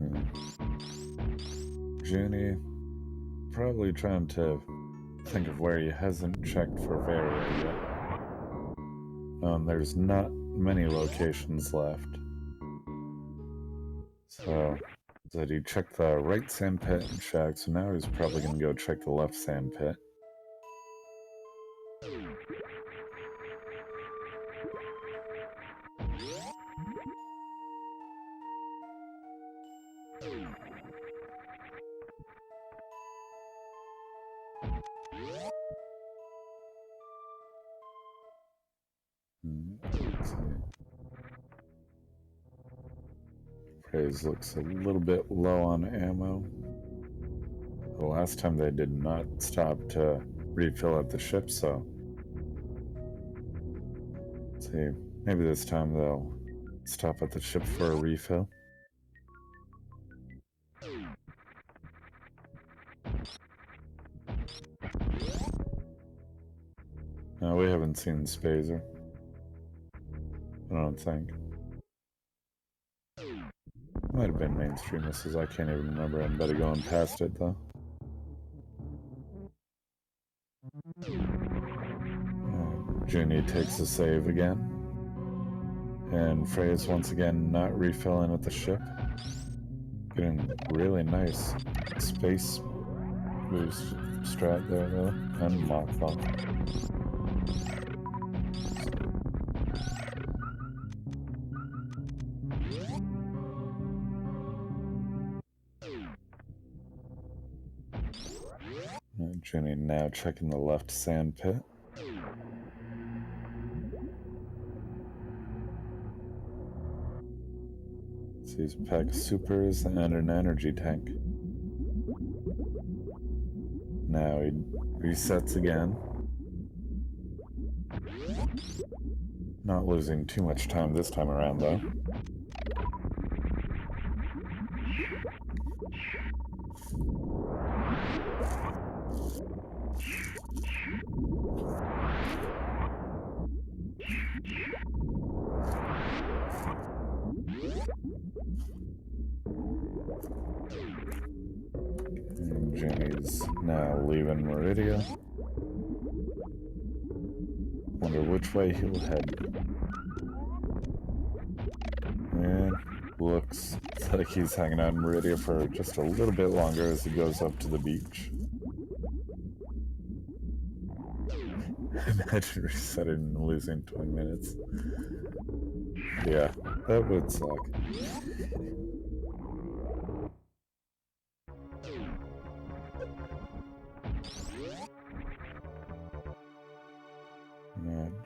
Junie, probably trying to think of where he hasn't checked for Varia yet. There's not many locations left. So he checked the right sand pit and shack, so now he's probably going to go check the left sand pit. Let's see. Freys looks a little bit low on ammo. The last time they did not stop to refill at the ship, so let's see, maybe this time they'll stop at the ship for a refill. No, we haven't seen Spazer. I don't think. Might have been mainstream misses, I can't even remember. I'm better going past it though. Junie takes a save again. And Freyas once again not refilling at the ship. Getting really nice space boost strat there though. And mockball. Junie now checking the left sand pit. Sees a pack of supers and an energy tank. Now he resets again. Not losing too much time this time around though. Junie's now leaving Meridia. Wonder which way he'll head. And looks like he's hanging out in Meridia for just a little bit longer as he goes up to the beach. Imagine resetting and losing 20 minutes. Yeah, that would suck.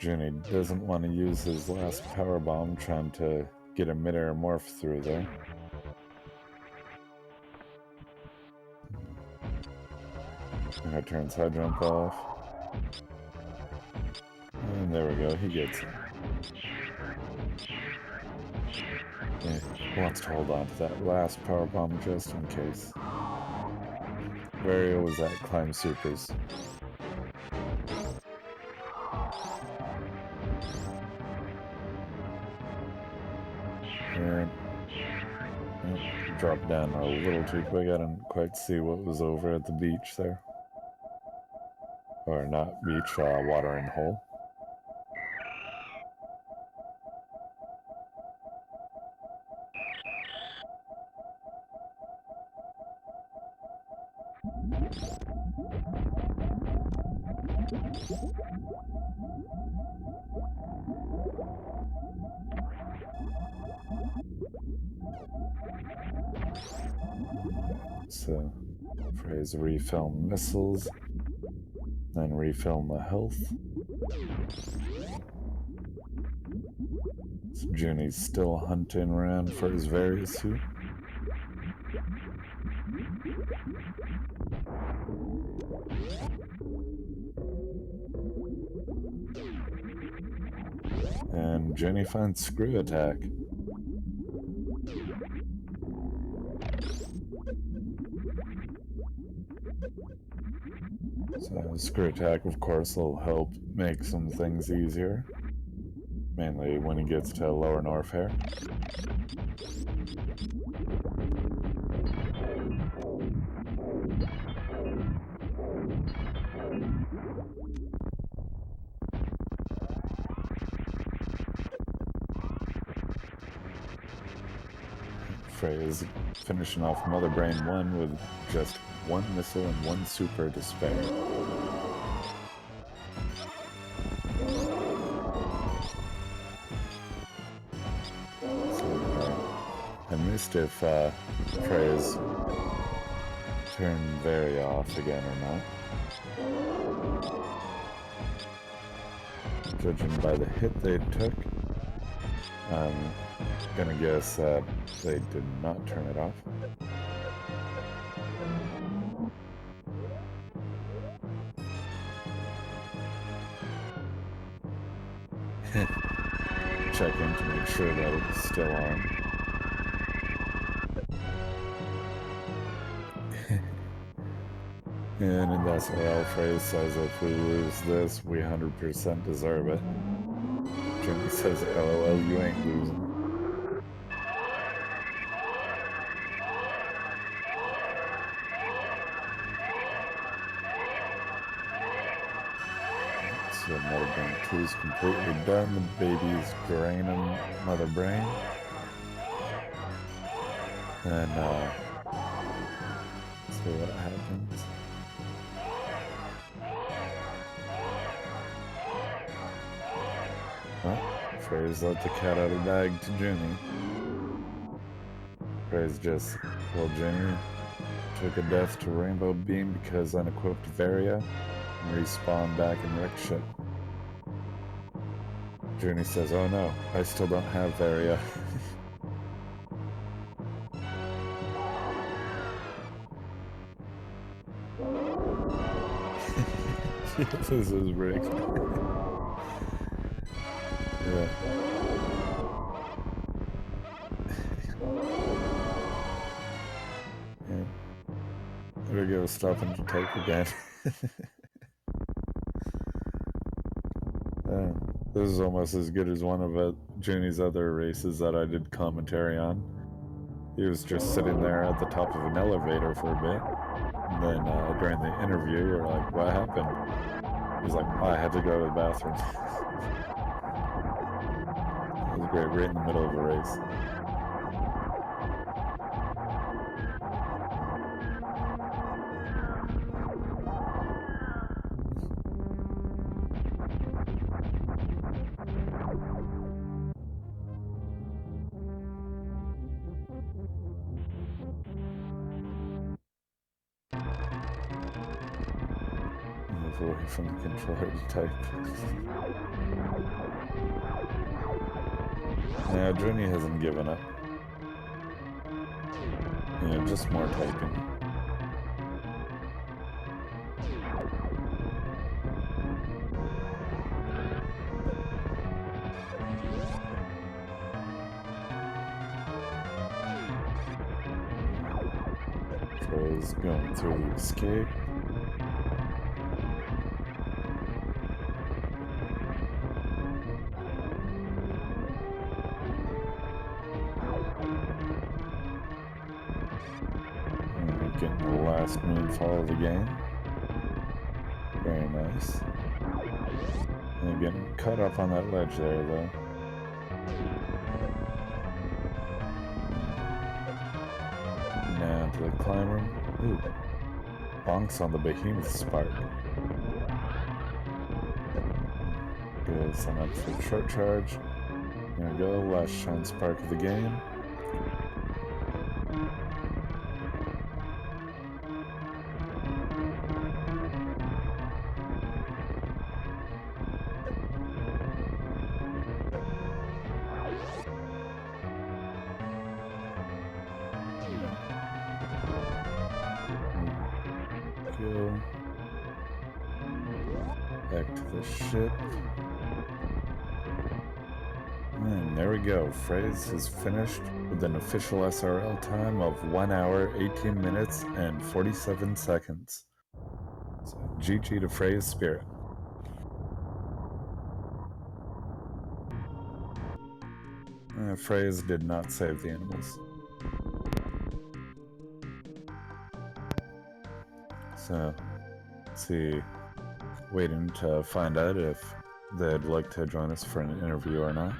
Junie doesn't want to use his last power bomb trying to get a mid-air morph through there. That turns high jump off. And there we go, he gets it. Yeah, he wants to hold on to that last power bomb just in case. Varia was at climb supers. And dropped down a little too quick. I didn't quite see what was over at the beach there. Or not beach, watering hole. So, Freys refill missiles, then refill my health. So Junie's still hunting around for his Varia suit. And Junie finds screw attack. So screw attack, of course, will help make some things easier. Mainly when he gets to lower Norfair. Frey is finishing off Mother Brain 1 with just one missile and one super to spare. I missed if Frey's turned very off again or not. Judging by the hit they took, I'm gonna guess that they did not turn it off. Checking to make sure that it's still on. And in that's what Alfred says, if we lose this, we 100% deserve it. Jimmy says, LOL, you ain't losing. So Mother Brain 2 is completely done. The baby's draining Mother Brain. And see what happens. Well, Frey's let the cat out of the bag to Junie. Frey's just, well, Junie took a death to Rainbow Beam because unequipped Varia and respawned back in wreck ship. Junie says, oh no, I still don't have Varia. This is rigged. Yeah. Yeah. There we go, stopping to take again. This is almost as good as one of Junie's other races that I did commentary on. He was just sitting there at the top of an elevator for a bit. And then during the interview, you're like, what happened? He's like, oh, I had to go to the bathroom. It was great, right in the middle of the race. Away from the controller to type. Yeah, Junie hasn't given up. Yeah, just more typing. Frey's going through the escape. Getting the last moonfall of the game. Very nice. And getting cut off on that ledge there, though. Now to the climber. Ooh. Bonks on the behemoth spark. Good, sign up for short charge. There we go, last shine spark of the game. Go back to the ship. And there we go. Freys is finished with an official SRL time of 1 hour, 18 minutes, and 47 seconds. So, GG to FreyasSpirit. Freyas did not save the animals. So, let's see. Waiting to find out if they'd like to join us for an interview or not.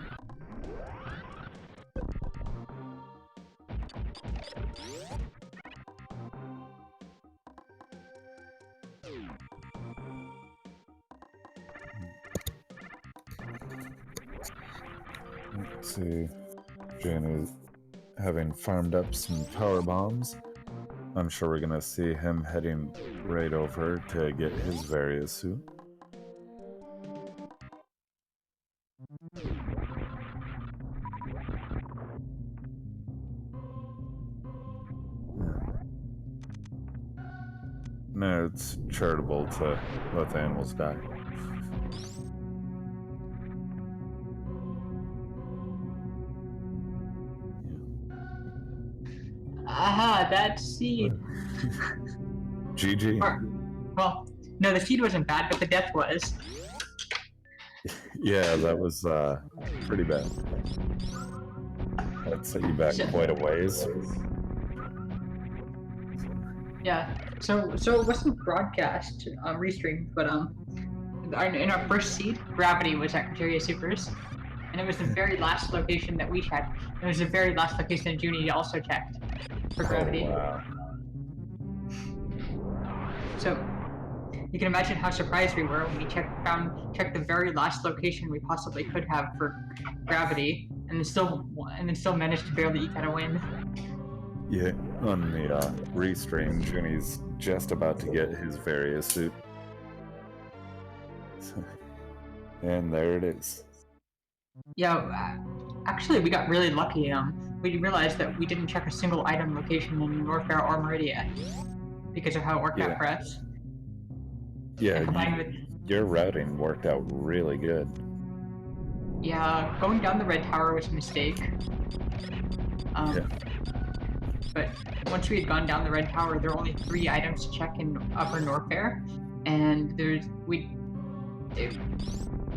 Let's see. Jane is having farmed up some power bombs. I'm sure we're gonna see him heading right over to get his various suit. No, it's charitable to let the animals die. Aha, that seed. GG. Well, no, the seed wasn't bad, but the death was. Yeah, that was pretty bad. That set you back quite a ways. Yeah, so it wasn't broadcast, restreamed, but in our first seed, Gravity was at Criteria Supers, and it was the very last location that we checked. It was the very last location that Joonie also checked for Gravity. Oh, wow. So you can imagine how surprised we were when we checked the very last location we possibly could have for Gravity, and then still managed to barely eke out a win. Yeah, on the restream, Joonie's just about to get his various suit. And there it is. Yeah, actually we got really lucky. We realized that we didn't check a single item location in Norfair or Meridia because of how it worked out for us. Yeah, your routing worked out really good. Yeah, going down the red tower was a mistake. Yeah. But once we had gone down the red tower, there were only 3 items to check in Upper Norfair, and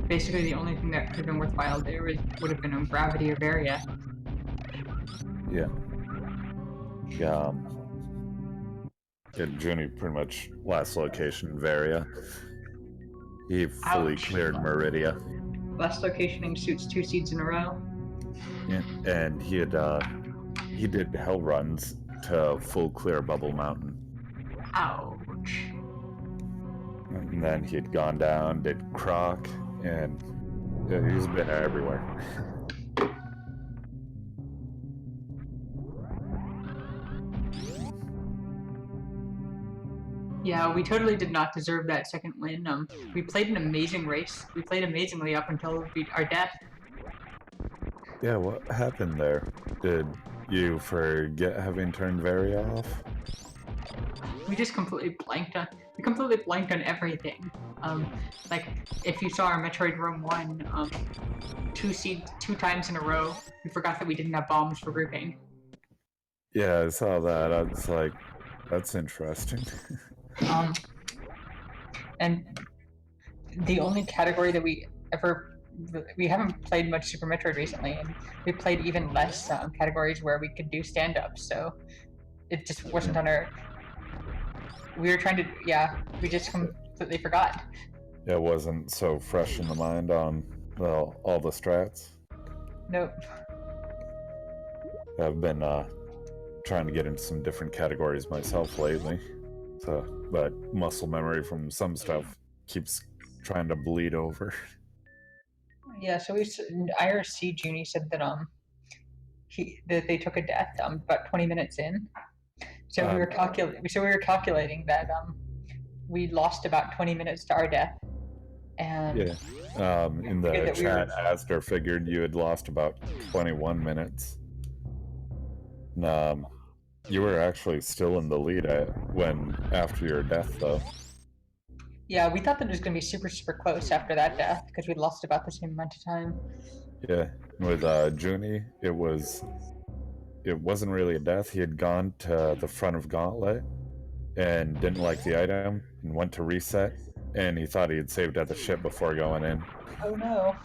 basically the only thing that could have been worthwhile there would have been Gravity or Varia. Yeah. Yeah. Joonie pretty much last location Varia. He fully cleared Meridia. Last location in suits 2 seeds in a row. Yeah, and he did hell runs to full clear Bubble Mountain. Ouch. And then he had gone down, did Croc, and he's been everywhere. Yeah, we totally did not deserve that second win. We played an amazing race. We played amazingly up until our death. Yeah, what happened there? Did you forget having turned Varia off? We just completely blanked on. We completely blanked on everything. Like if you saw our Metroid Room 1, 2 times in a row, we forgot that we didn't have bombs for grouping. Yeah, I saw that. I was like, that's interesting. And the only category that we haven't played much Super Metroid recently, and we played even less categories where we could do stand-ups, so it just wasn't on our... We were trying to... Yeah, we just completely forgot. It wasn't so fresh in the mind on, well, all the strats. Nope. I've been trying to get into some different categories myself lately. So, but muscle memory from some stuff keeps trying to bleed over. Yeah, so IRC Joonie said that that they took a death about 20 minutes in. So we were calculating that we lost about 20 minutes to our death. And yeah. In the chat, Astor figured you had lost about 21 minutes. You were actually still in the lead after your death, though. Yeah, we thought that it was going to be super, super close after that death, because we'd lost about the same amount of time. Yeah, with Junie, it wasn't really a death. He had gone to the front of Gauntlet and didn't like the item and went to reset, and he thought he had saved at the ship before going in. Oh no.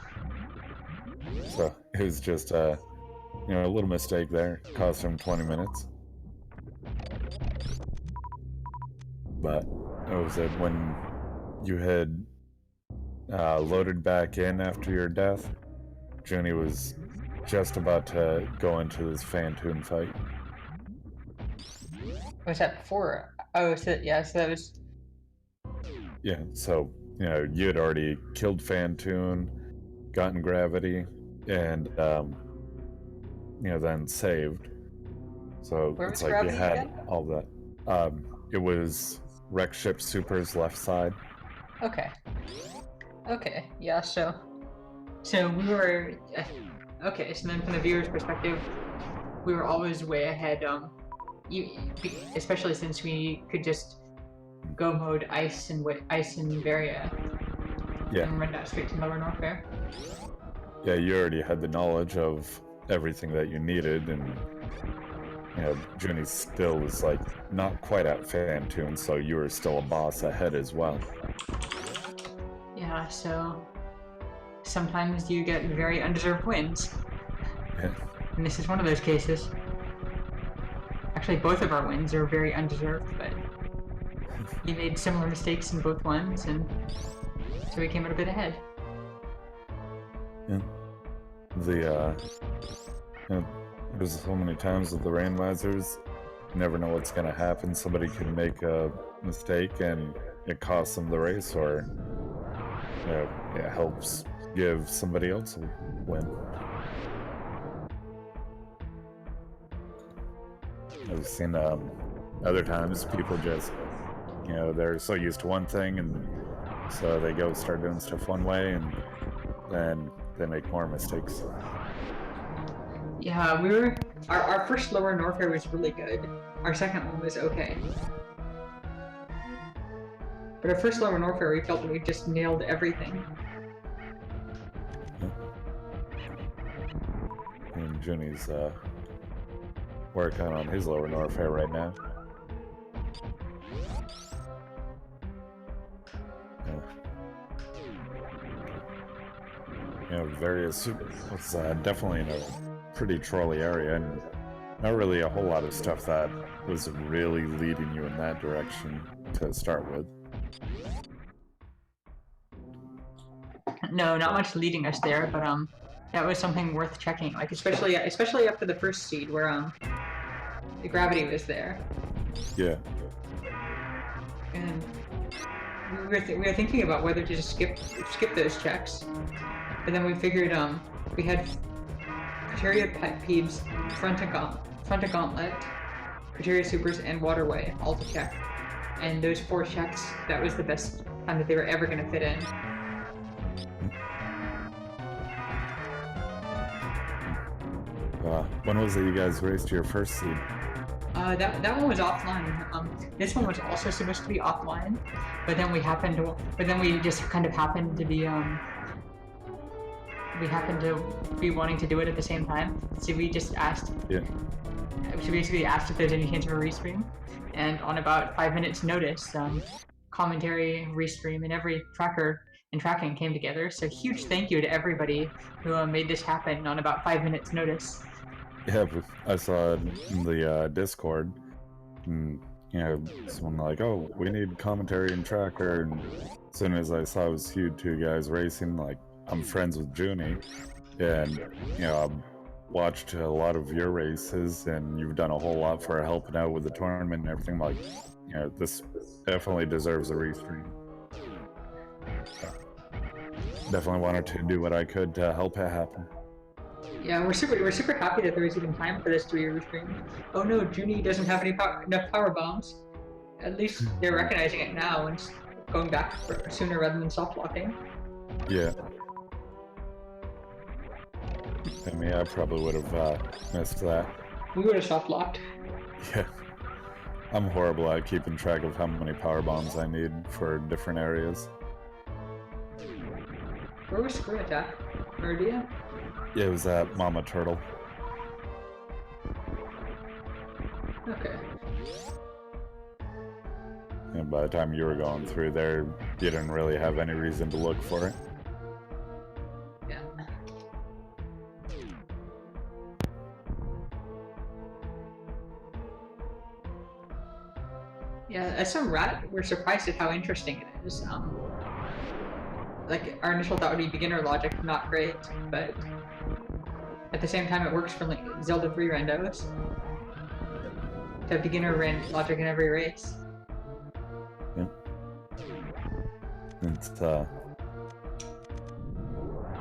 So it was just a little mistake there. Cost him 20 minutes. But it was it when you had loaded back in after your death. Junie was just about to go into this Fantoon fight. Was that before? Oh, so yeah, so that was. Yeah, so you had already killed Fantoon, gotten gravity, and then saved. So Where it's was like you gravity had again? all that. It was Wreck Ship Super's left side. Okay. Okay. Yeah. So we were. Okay. So then, from the viewer's perspective, we were always way ahead. Especially since we could just go mode ice and Varia. Yeah. And run that straight to Lower Norfair. Yeah, you already had the knowledge of everything that you needed, and Junie still was like not quite at Fantoon, so you were still a boss ahead as well. Yeah, so sometimes you get very undeserved wins. Yeah. And this is one of those cases. Actually, both of our wins are very undeserved, but you made similar mistakes in both ones, and so we came out a bit ahead. Yeah. There's so many times with the randomizers, you never know what's gonna happen. Somebody can make a mistake and it costs them the race, or it helps give somebody else a win. I've seen other times people just they're so used to one thing, and so they go start doing stuff one way, and then they make more mistakes. Yeah, our first Lower Norfair was really good. Our second one was okay. But our first Lower Norfair, we felt that we just nailed everything. And Junie's working on his Lower Norfair right now. Various. It's definitely in a pretty trolly area, and not really a whole lot of stuff that was really leading you in that direction to start with. No, not much leading us there, but that was something worth checking. Like especially after the first seed where the gravity was there. Yeah. And we were thinking about whether to just skip those checks, but then we figured we had Criteria Peebs, Front of Gauntlet, Criteria Supers, and Waterway all to check. And those 4 checks, that was the best time that they were ever going to fit in. When was it you guys raced your first seed? That one was offline. This one was also supposed to be offline, but then we just kind of happened to be wanting to do it at the same time. So we just asked. Yeah. We basically asked if there's any chance of a restream, and on about 5 minutes' notice, commentary, restream, and every tracker and tracking came together. So huge thank you to everybody who made this happen on about 5 minutes' notice. Yeah, I saw it in the Discord. And, someone like, "Oh, we need commentary and tracker." And as soon as I saw it was you 2 guys racing, like, I'm friends with Junie, and I've watched a lot of your races, and you've done a whole lot for helping out with the tournament and everything. Like, this definitely deserves a restream. Definitely wanted to do what I could to help it happen. Yeah, we're super happy that there was even time for this to be restreamed. Oh no, Junie doesn't have enough power bombs. At least they're recognizing it now and going back sooner rather than soft locking. Yeah. I mean, I probably would have missed that. We would have soft locked. Yeah. I'm horrible at keeping track of how many power bombs I need for different areas. Where was Screw Attack? Meridia? Yeah, it was that Mama Turtle. Okay. And by the time you were going through there, you didn't really have any reason to look for it. Yeah. Yeah, SMRAT, we're surprised at how interesting it is. Like, our initial thought would be beginner logic, not great, but at the same time it works for like Zelda 3 randos. To have beginner logic in every race. Yeah. It's, I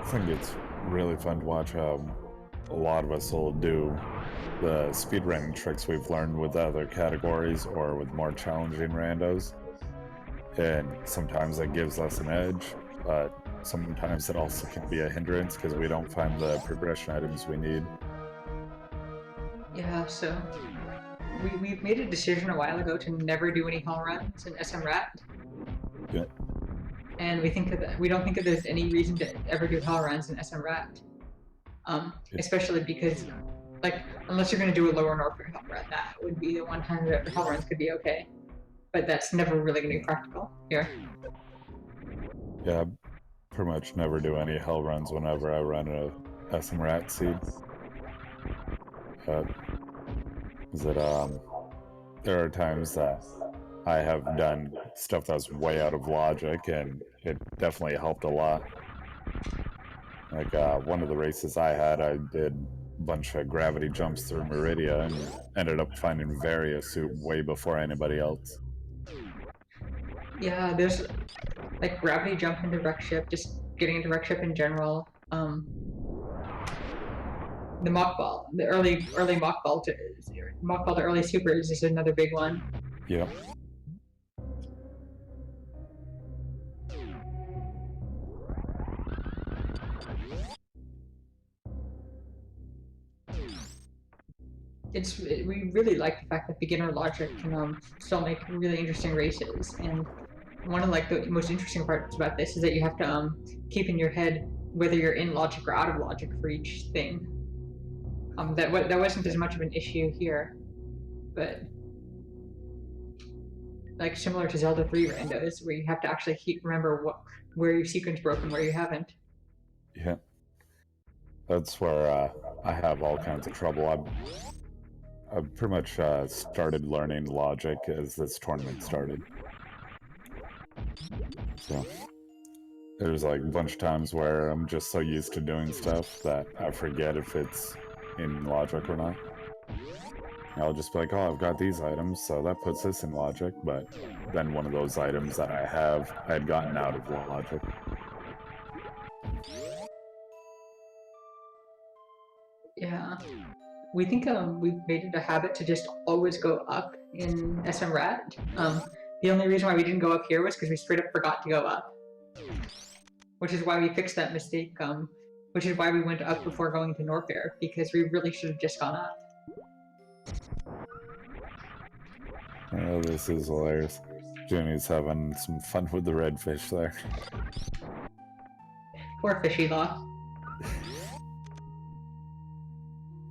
think it's really fun to watch how a lot of us will do the speedrunning tricks we've learned with other categories or with more challenging randos. And sometimes that gives us an edge, but sometimes it also can be a hindrance because we don't find the progression items we need. Yeah, so we made a decision a while ago to never do any hall runs in SMRAT. Yeah. And we don't think that there's any reason to ever do hall runs in SMRAT. Especially because, like, unless you're going to do a lower Norfolk hall run, that would be the one time that hall runs could be okay. But that's never really going to be practical here. Yeah, I pretty much never do any hell runs whenever I run a SMRAT seed. There are times that I have done stuff that's way out of logic, and it definitely helped a lot. Like one of the races I had, I did a bunch of gravity jumps through Meridia and ended up finding Varia suit way before anybody else. Yeah, there's like gravity jump into wreck ship, just getting into wreck ship in general. The mock ball, the early mock ball to early supers is another big one. Yeah. We really like the fact that beginner logic can still make really interesting races, and one of like the most interesting parts about this is that you have to keep in your head whether you're in logic or out of logic for each thing. That wasn't as much of an issue here, but like similar to Zelda 3 randos, where you have to actually remember where your sequence broke and where you haven't. Yeah. That's where I have all kinds of trouble. I've pretty much started learning logic as this tournament started. So there's like a bunch of times where I'm just so used to doing stuff that I forget if it's in logic or not. I'll just be like, oh, I've got these items, so that puts this in logic, but then one of those items that I had gotten out of logic. Yeah. We think we've made it a habit to just always go up in SMRAT. The only reason why we didn't go up here was because we straight up forgot to go up. Which is why we fixed that mistake, which is why we went up before going to Norfair, because we really should have just gone up. Oh, this is hilarious. Jimmy's having some fun with the redfish there. Poor fishy law.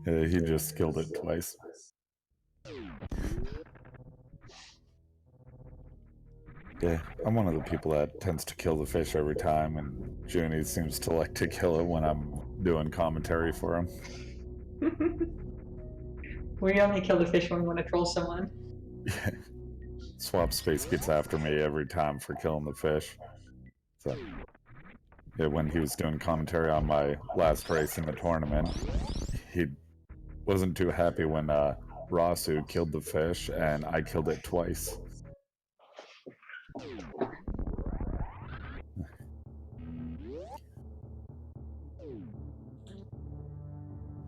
Yeah, he just killed it twice. Yeah, I'm one of the people that tends to kill the fish every time, and Junie seems to like to kill it when I'm doing commentary for him. We only kill the fish when we want to troll someone. Yeah. Swap Space gets after me every time for killing the fish. So, yeah, when he was doing commentary on my last race in the tournament, he wasn't too happy when Rasu killed the fish, and I killed it twice.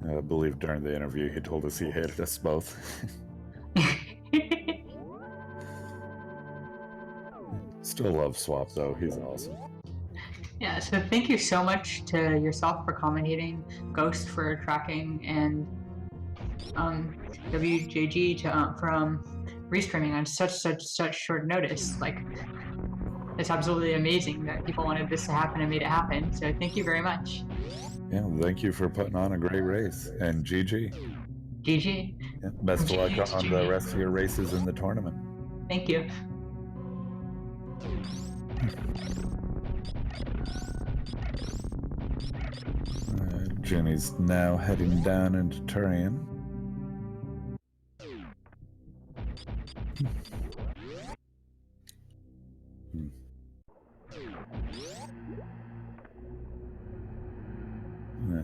I believe during the interview he told us he hated us both. Still love Swap though, he's awesome. Yeah, so thank you so much to yourself for commentating, Ghost for tracking, and WJG for restreaming on such short notice. Like, it's absolutely amazing that people wanted this to happen and made it happen. So thank you very much. Yeah, thank you for putting on a great race. And GG. GG. Yeah, best of luck GG to on the GG. rest of your races in the tournament. Thank you. Jenny's now heading down into Turian.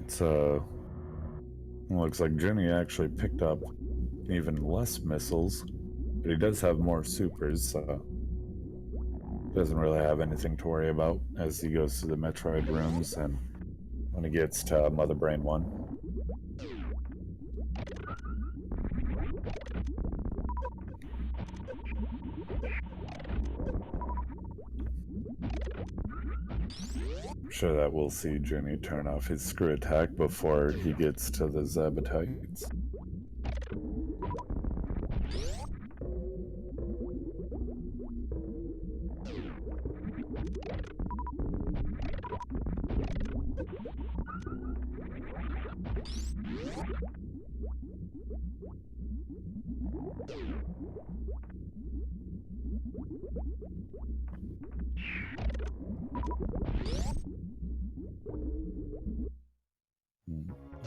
It's looks like Jenny actually picked up even less missiles, but he does have more supers, so doesn't really have anything to worry about as he goes to the Metroid rooms and when he gets to Mother Brain 1. I'm sure that we'll see Jimmy turn off his screw attack before he gets to the Zabatites.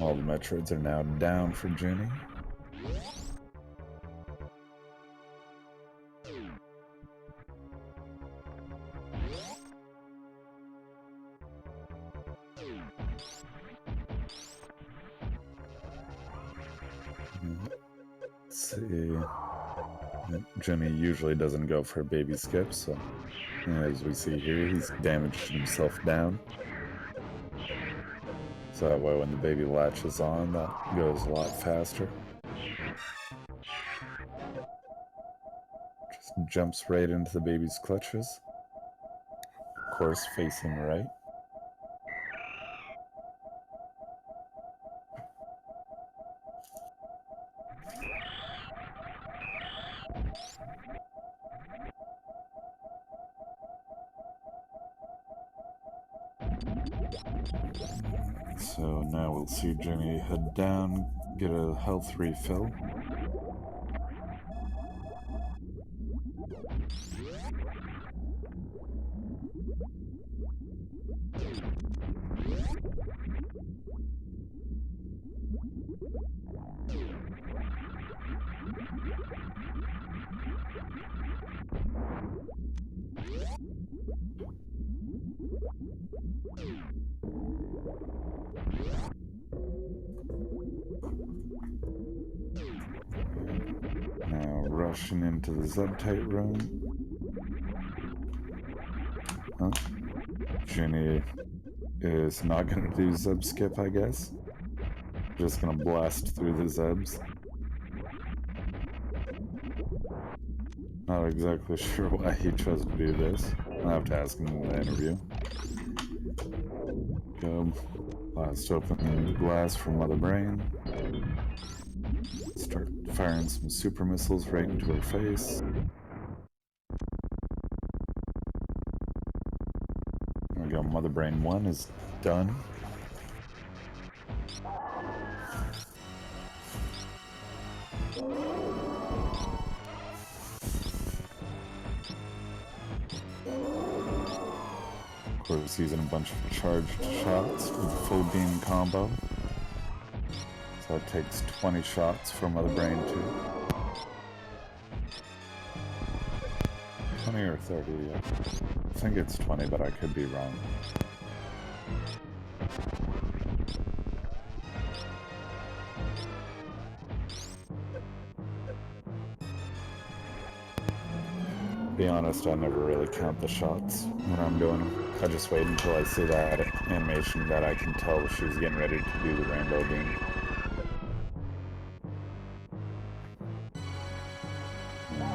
All the Metroids are now down for Jenny. Let's see. Jenny usually doesn't go for a baby skip, so as we see here, he's damaged himself down. So that way when the baby latches on, that goes a lot faster. Just jumps right into the baby's clutches. Of course, facing right. So now we'll see Jenny head down, get a health refill. Now rushing into the Zubtite room. Huh? Jenny is not going to do Zub skip, I guess. Just going to blast through the Zubs. Not exactly sure why he chose to do this. I'll have to ask him in the interview. Go. Blast open the glass from Mother Brain. Start firing some super missiles right into her face. There we go, Mother Brain 1 is done. Of course, using a bunch of charged shots with a full beam combo. So it takes 20 shots from Mother Brain 2. 20 or 30, yeah. I think it's 20, but I could be wrong. To be honest, I never really count the shots when I'm doing them. I just wait until I see that animation that I can tell she's getting ready to do the rainbow beam.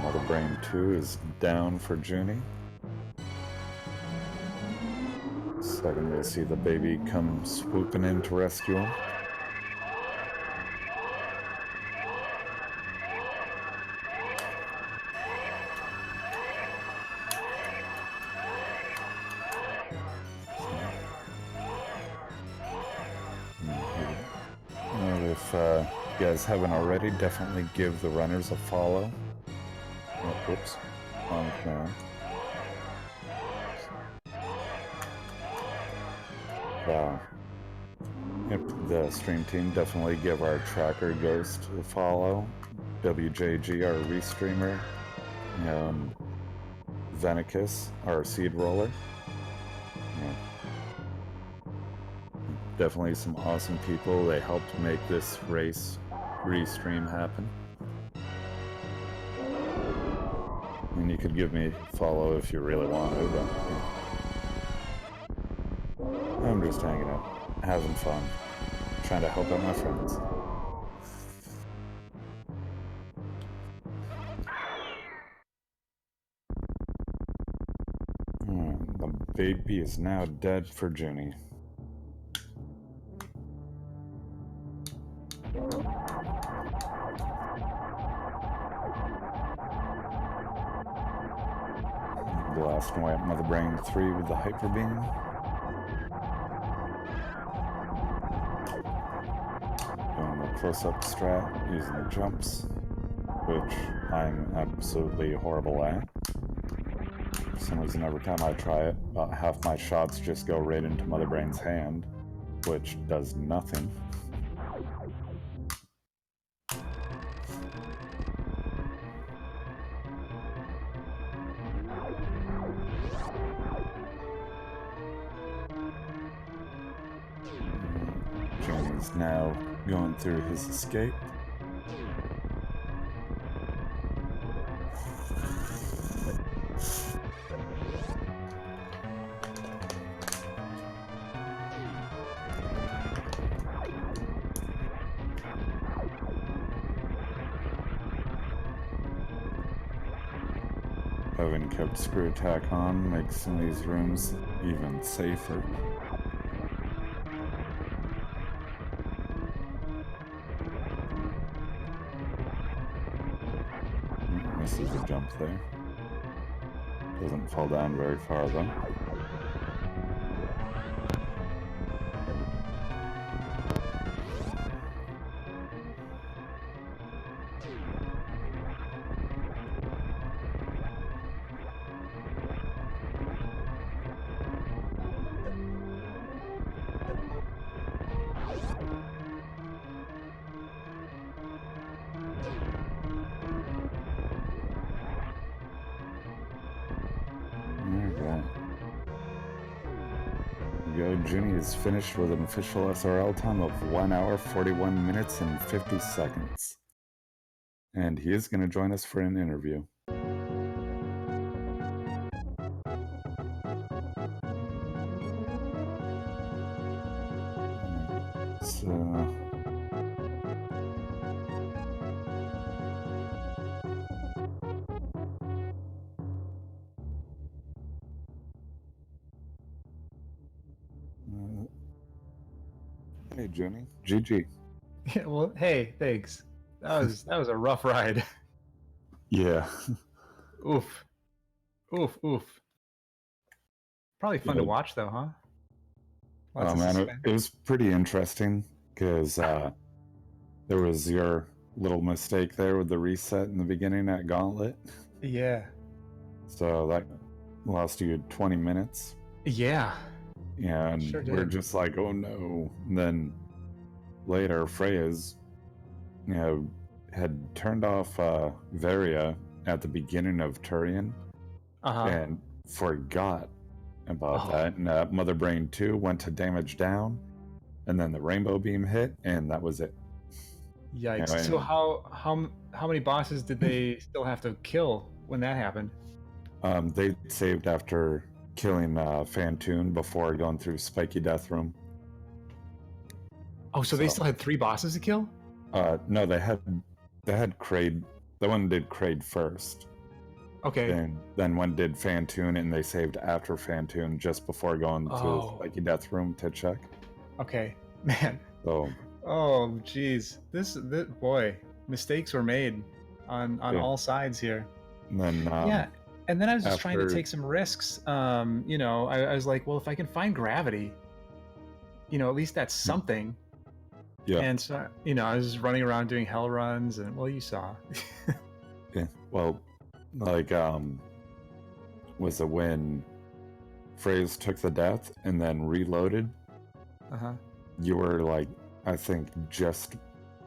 Mother Brain 2 is down for Junie. Second, we'll see the baby come swooping in to rescue him. if you guys haven't already, definitely give the runners a follow. Oh, whoops. Wrong thing. Yep, the stream team, definitely give our tracker Ghost a follow. WJG, our restreamer. Venicus, our seed roller. Yeah. Definitely some awesome people. They helped make this race restream happen. And you could give me a follow if you really want to, but I'm just hanging out, having fun, trying to help out my friends. The baby is now dead for Junie. Blasting away at Mother Brain 3 with the Hyper Beam. Doing the close-up strat, using the jumps, which I'm absolutely horrible at. For some reason, every time I try it, about half my shots just go right into Mother Brain's hand, which does nothing. Johnny's now going through his escape. Having kept Screw Attack on makes some of these rooms even safer. Misses a jump there. Doesn't fall down very far though. Junie is finished with an official SRL time of 1 hour, 41 minutes, and 50 seconds. And he is going to join us for an interview. So... Hey, Junie. GG. Yeah, well, hey, thanks. That was a rough ride. Yeah. Oof. Oof, oof. Probably fun to watch, though, huh? Oh, man, it was pretty interesting, because there was your little mistake there with the reset in the beginning at Gauntlet. Yeah. So that lost you 20 minutes. Yeah. Yeah, and Sure did. we're just like, oh no. And then later, Freya's, had turned off Varia at the beginning of Turian and forgot about that. And Mother Brain 2 went to damage down, and then the Rainbow Beam hit, and that was it. Yikes. So how many bosses did they still have to kill when that happened? They saved after killing Fantoon before going through Spiky Death Room. Oh, so they still had 3 bosses to kill? No, they had Kraid. The one did Kraid first. Okay. Then one did Fantoon, and they saved after Fantoon just before going to Spiky Death Room to check. Okay, man. So. Oh, geez. This boy, mistakes were made on all sides here. And then yeah. And then I was just trying to take some risks. I was like, well, if I can find gravity, at least that's something. Yeah. And so, you know, I was running around doing hell runs, and well, you saw. Yeah. Well, like, was it when Freys took the death and then reloaded? Uh-huh. You were like, I think just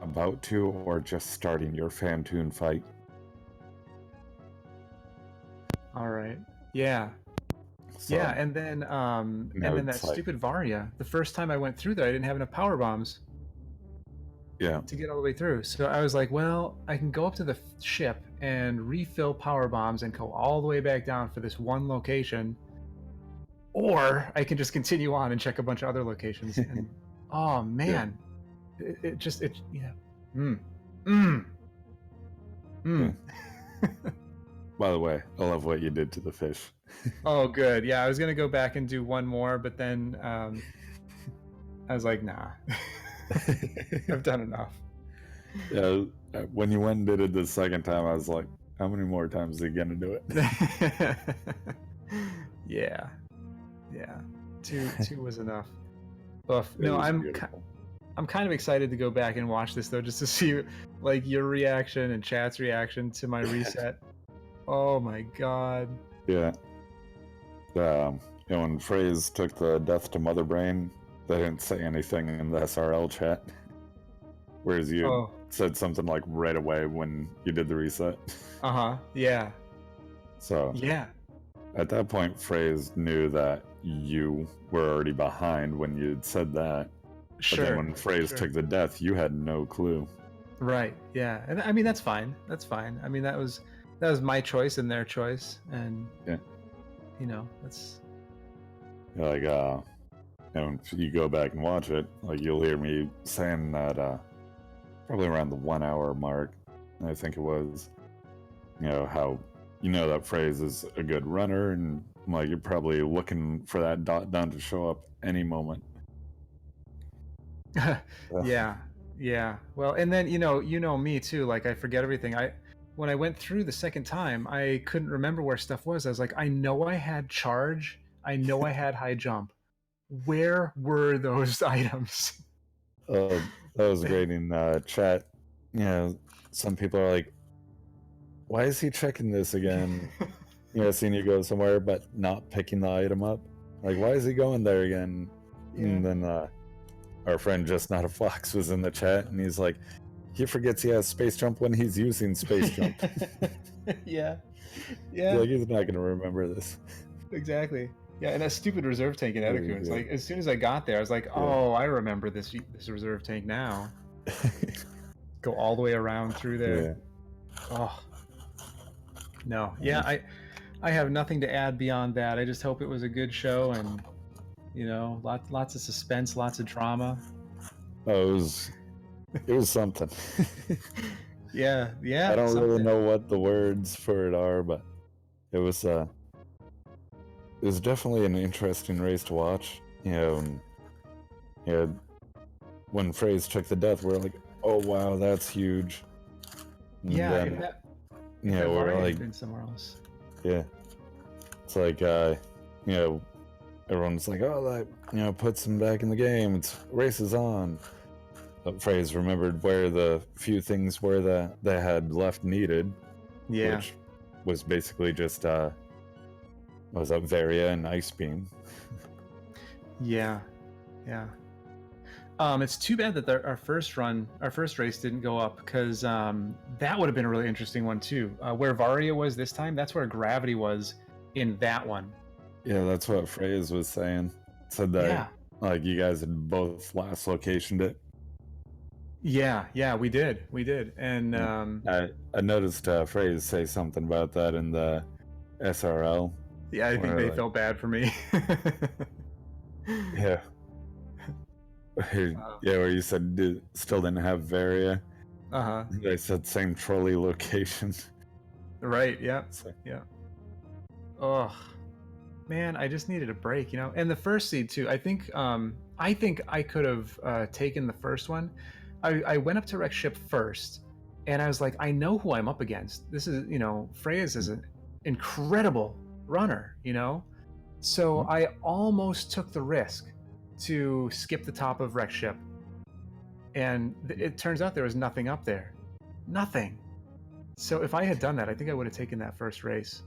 about to, or just starting your Fantoon fight. All right. Yeah. So, Yeah, and then that it's like- stupid Varia. The first time I went through there, I didn't have enough power bombs Yeah. to get all the way through. So I was like, well, I can go up to the ship and refill power bombs and go all the way back down for this one location, or I can just continue on and check a bunch of other locations. And oh man, it just yeah. By the way, I love what you did to the fish. Oh, good. Yeah, I was gonna go back and do one more, but then I was like, nah, I've done enough. Yeah, when you went and did it the second time, I was like, how many more times are you gonna do it? Yeah. Two was enough. No, I'm kind of excited to go back and watch this though, just to see like your reaction and chat's reaction to my reset. Oh my god. Yeah. When Freys took the death to Mother Brain, they didn't say anything in the SRL chat. Whereas you said something like right away when you did the reset. Uh-huh. Yeah. So yeah. At that point, Freys knew that you were already behind when you'd said that. Sure. But then when Freys took the death, you had no clue. Right. Yeah. And I mean, that's fine. That's fine. I mean, that was my choice and their choice, and you know, that's like and if you go back and watch it, like you'll hear me saying that probably around the 1 hour mark, I think it was, you know, how you know that Freys is a good runner, and like you're probably looking for that dot down to show up any moment. Yeah. Well, and then you know me too, like I forget everything. When I went through the second time, I couldn't remember where stuff was. I was like, I know I had charge, I know I had high jump. Where were those items? That was great in chat. You know, some people are like, why is he checking this again? You know, seeing you go somewhere but not picking the item up. Like, why is he going there again? Yeah. And then our friend Just Not a Fox was in the chat, and he's like, he forgets he has space jump when he's using space jump. Yeah. Like, he's not going to remember this. Exactly. Yeah, and that stupid reserve tank in Edeku. It's like, as soon as I got there, I was like, oh, I remember this reserve tank now. Go all the way around through there. Yeah. Oh. No. Yeah, I have nothing to add beyond that. I just hope it was a good show, and, you know, lots of suspense, lots of drama. Oh, it was something. Yeah. I don't really know what the words for it are, but it was definitely an interesting race to watch. You know, when Freys took the death, we're like, oh wow, that's huge. And then, we're like, been somewhere else. Yeah, it's like you know, everyone's like, oh, that, you know, puts them back in the game. It's races on. But Freys remembered where the few things were that they had left needed. Yeah. Which was basically just was that Varia and Ice Beam. Yeah. It's too bad that our first race didn't go up, because that would have been a really interesting one too. Where Varia was this time, that's where Gravity was in that one. Yeah, that's what Freyas was saying. Said that like you guys had both last locationed it. Yeah, we did, and I noticed Freyas say something about that in the SRL. Yeah, I think they felt bad for me. Yeah. Where you said still didn't have Varia. They said same trolley location. Right. Yeah. Yeah. Oh, man, I just needed a break, you know. And the first seed too. I think I could have taken the first one. I went up to wreck ship first, and I was like, I know who I'm up against. This is, you know, Freyas is an incredible runner, you know. So I almost took the risk to skip the top of wreck ship and it turns out there was nothing up there. Nothing. So if I had done that, I think I would have taken that first race.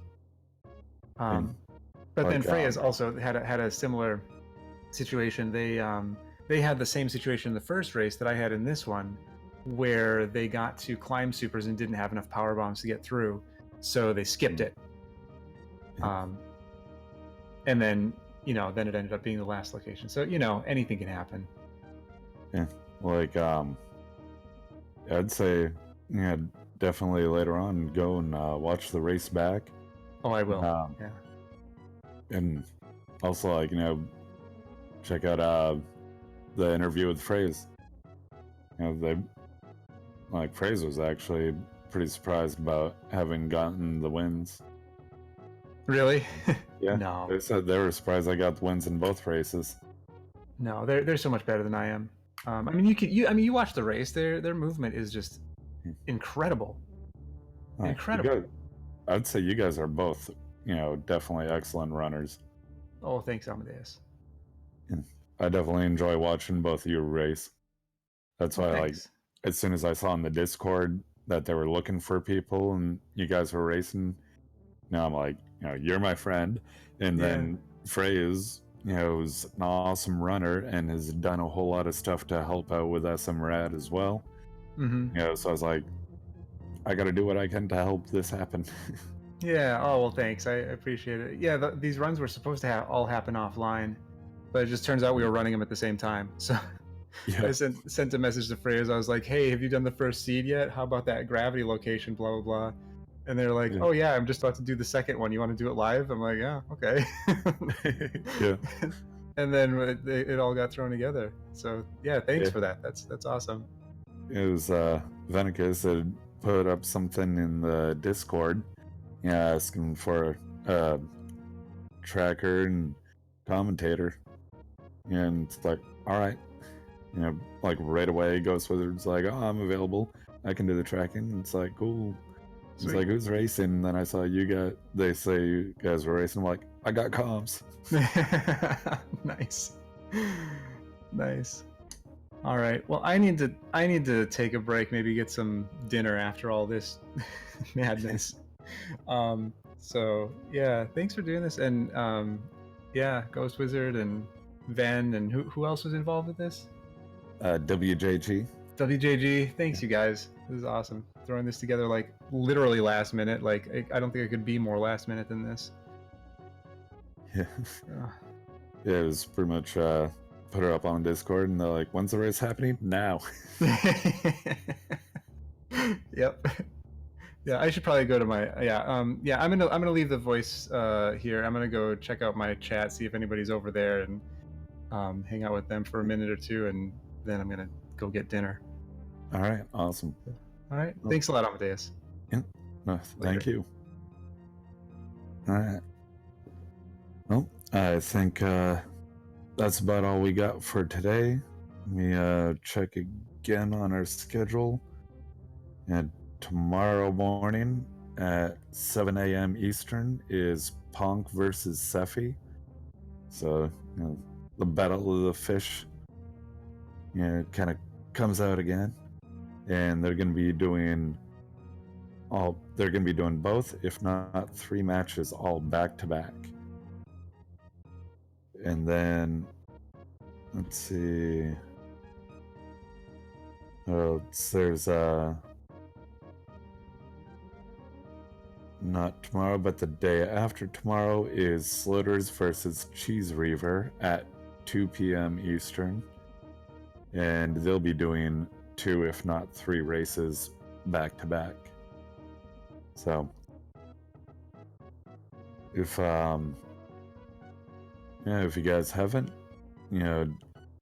But then Freya's also had a similar situation. They had the same situation in the first race that I had in this one, where they got to climb supers and didn't have enough power bombs to get through, so they skipped it. And then then it ended up being the last location. So anything can happen. Yeah, like I'd say definitely later on go and watch the race back. Oh, I will. Yeah. And also, like, check out the interview with Freys. Freys was actually pretty surprised about having gotten the wins. Really? Yeah. No. They said they were surprised I got the wins in both races. No, they're so much better than I am. You watch the race. Their movement is just incredible. Incredible. I'd say you guys are both, definitely excellent runners. Oh, thanks, Amadeus. I definitely enjoy watching both of you race. That's why, as soon as I saw in the Discord that they were looking for people and you guys were racing, now I'm like, you're my friend. And then Frey is, is an awesome runner and has done a whole lot of stuff to help out with SMRAT as well. Mm-hmm. So I was like, I got to do what I can to help this happen. Yeah. Oh, well, thanks. I appreciate it. Yeah, these runs were supposed to all happen offline, but it just turns out we were running them at the same time. So I sent a message to Freya's. I was like, hey, have you done the first seed yet? How about that gravity location, blah, blah, blah. And they're like, oh, yeah, I'm just about to do the second one. You want to do it live? I'm like, yeah, okay. Yeah. And then it all got thrown together. So, yeah, thanks for that. That's awesome. It was Venicus had put up something in the Discord, asking for a tracker and commentator. And it's like, all right. Like right away, Ghost Wizard's like, oh, I'm available. I can do the tracking. It's like, cool. It's like, who's racing? And then I saw they say you guys were racing. I'm like, I got comms. Nice. All right. Well, I need to take a break, maybe get some dinner after all this madness. So yeah, thanks for doing this. And Ghost Wizard and Ven and who else was involved with this? WJG. Thanks, you guys. This is awesome. Throwing this together like literally last minute. Like I don't think I could be more last minute than this. Yeah. Yeah, it was pretty much put her up on Discord and they're like, when's the race happening? Now. Yep. Yeah, I should probably go to my I'm gonna leave the voice here. I'm gonna go check out my chat, see if anybody's over there, and hang out with them for a minute or two, and then I'm gonna go get dinner. All right, awesome. All right, thanks a lot, Amadeus. Yeah, no, thank you. All right. Well, I think that's about all we got for today. Let me check again on our schedule. And tomorrow morning at 7 a.m. Eastern is Ponk versus Sephi. So, the Battle of the Fish, kind of comes out again. And they're going to be doing both, if not 3 matches, all back to back. And then, let's see. There's not tomorrow, but the day after tomorrow is Slitters versus Cheese Reaver at 2 p.m. Eastern. And they'll be doing 2, if not 3 races back to back. So, if you guys haven't,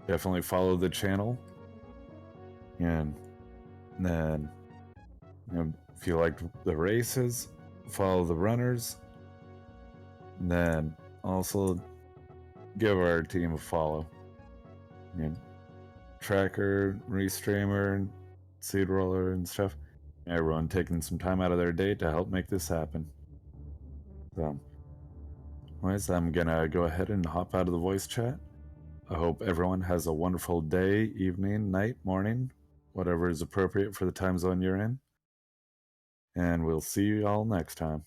definitely follow the channel. And then, if you liked the races, follow the runners. And then also give our team a follow. Tracker, Restreamer, Seed Roller, and stuff. Everyone taking some time out of their day to help make this happen. So, anyways, I'm gonna go ahead and hop out of the voice chat. I hope everyone has a wonderful day, evening, night, morning, whatever is appropriate for the time zone you're in. And we'll see you all next time.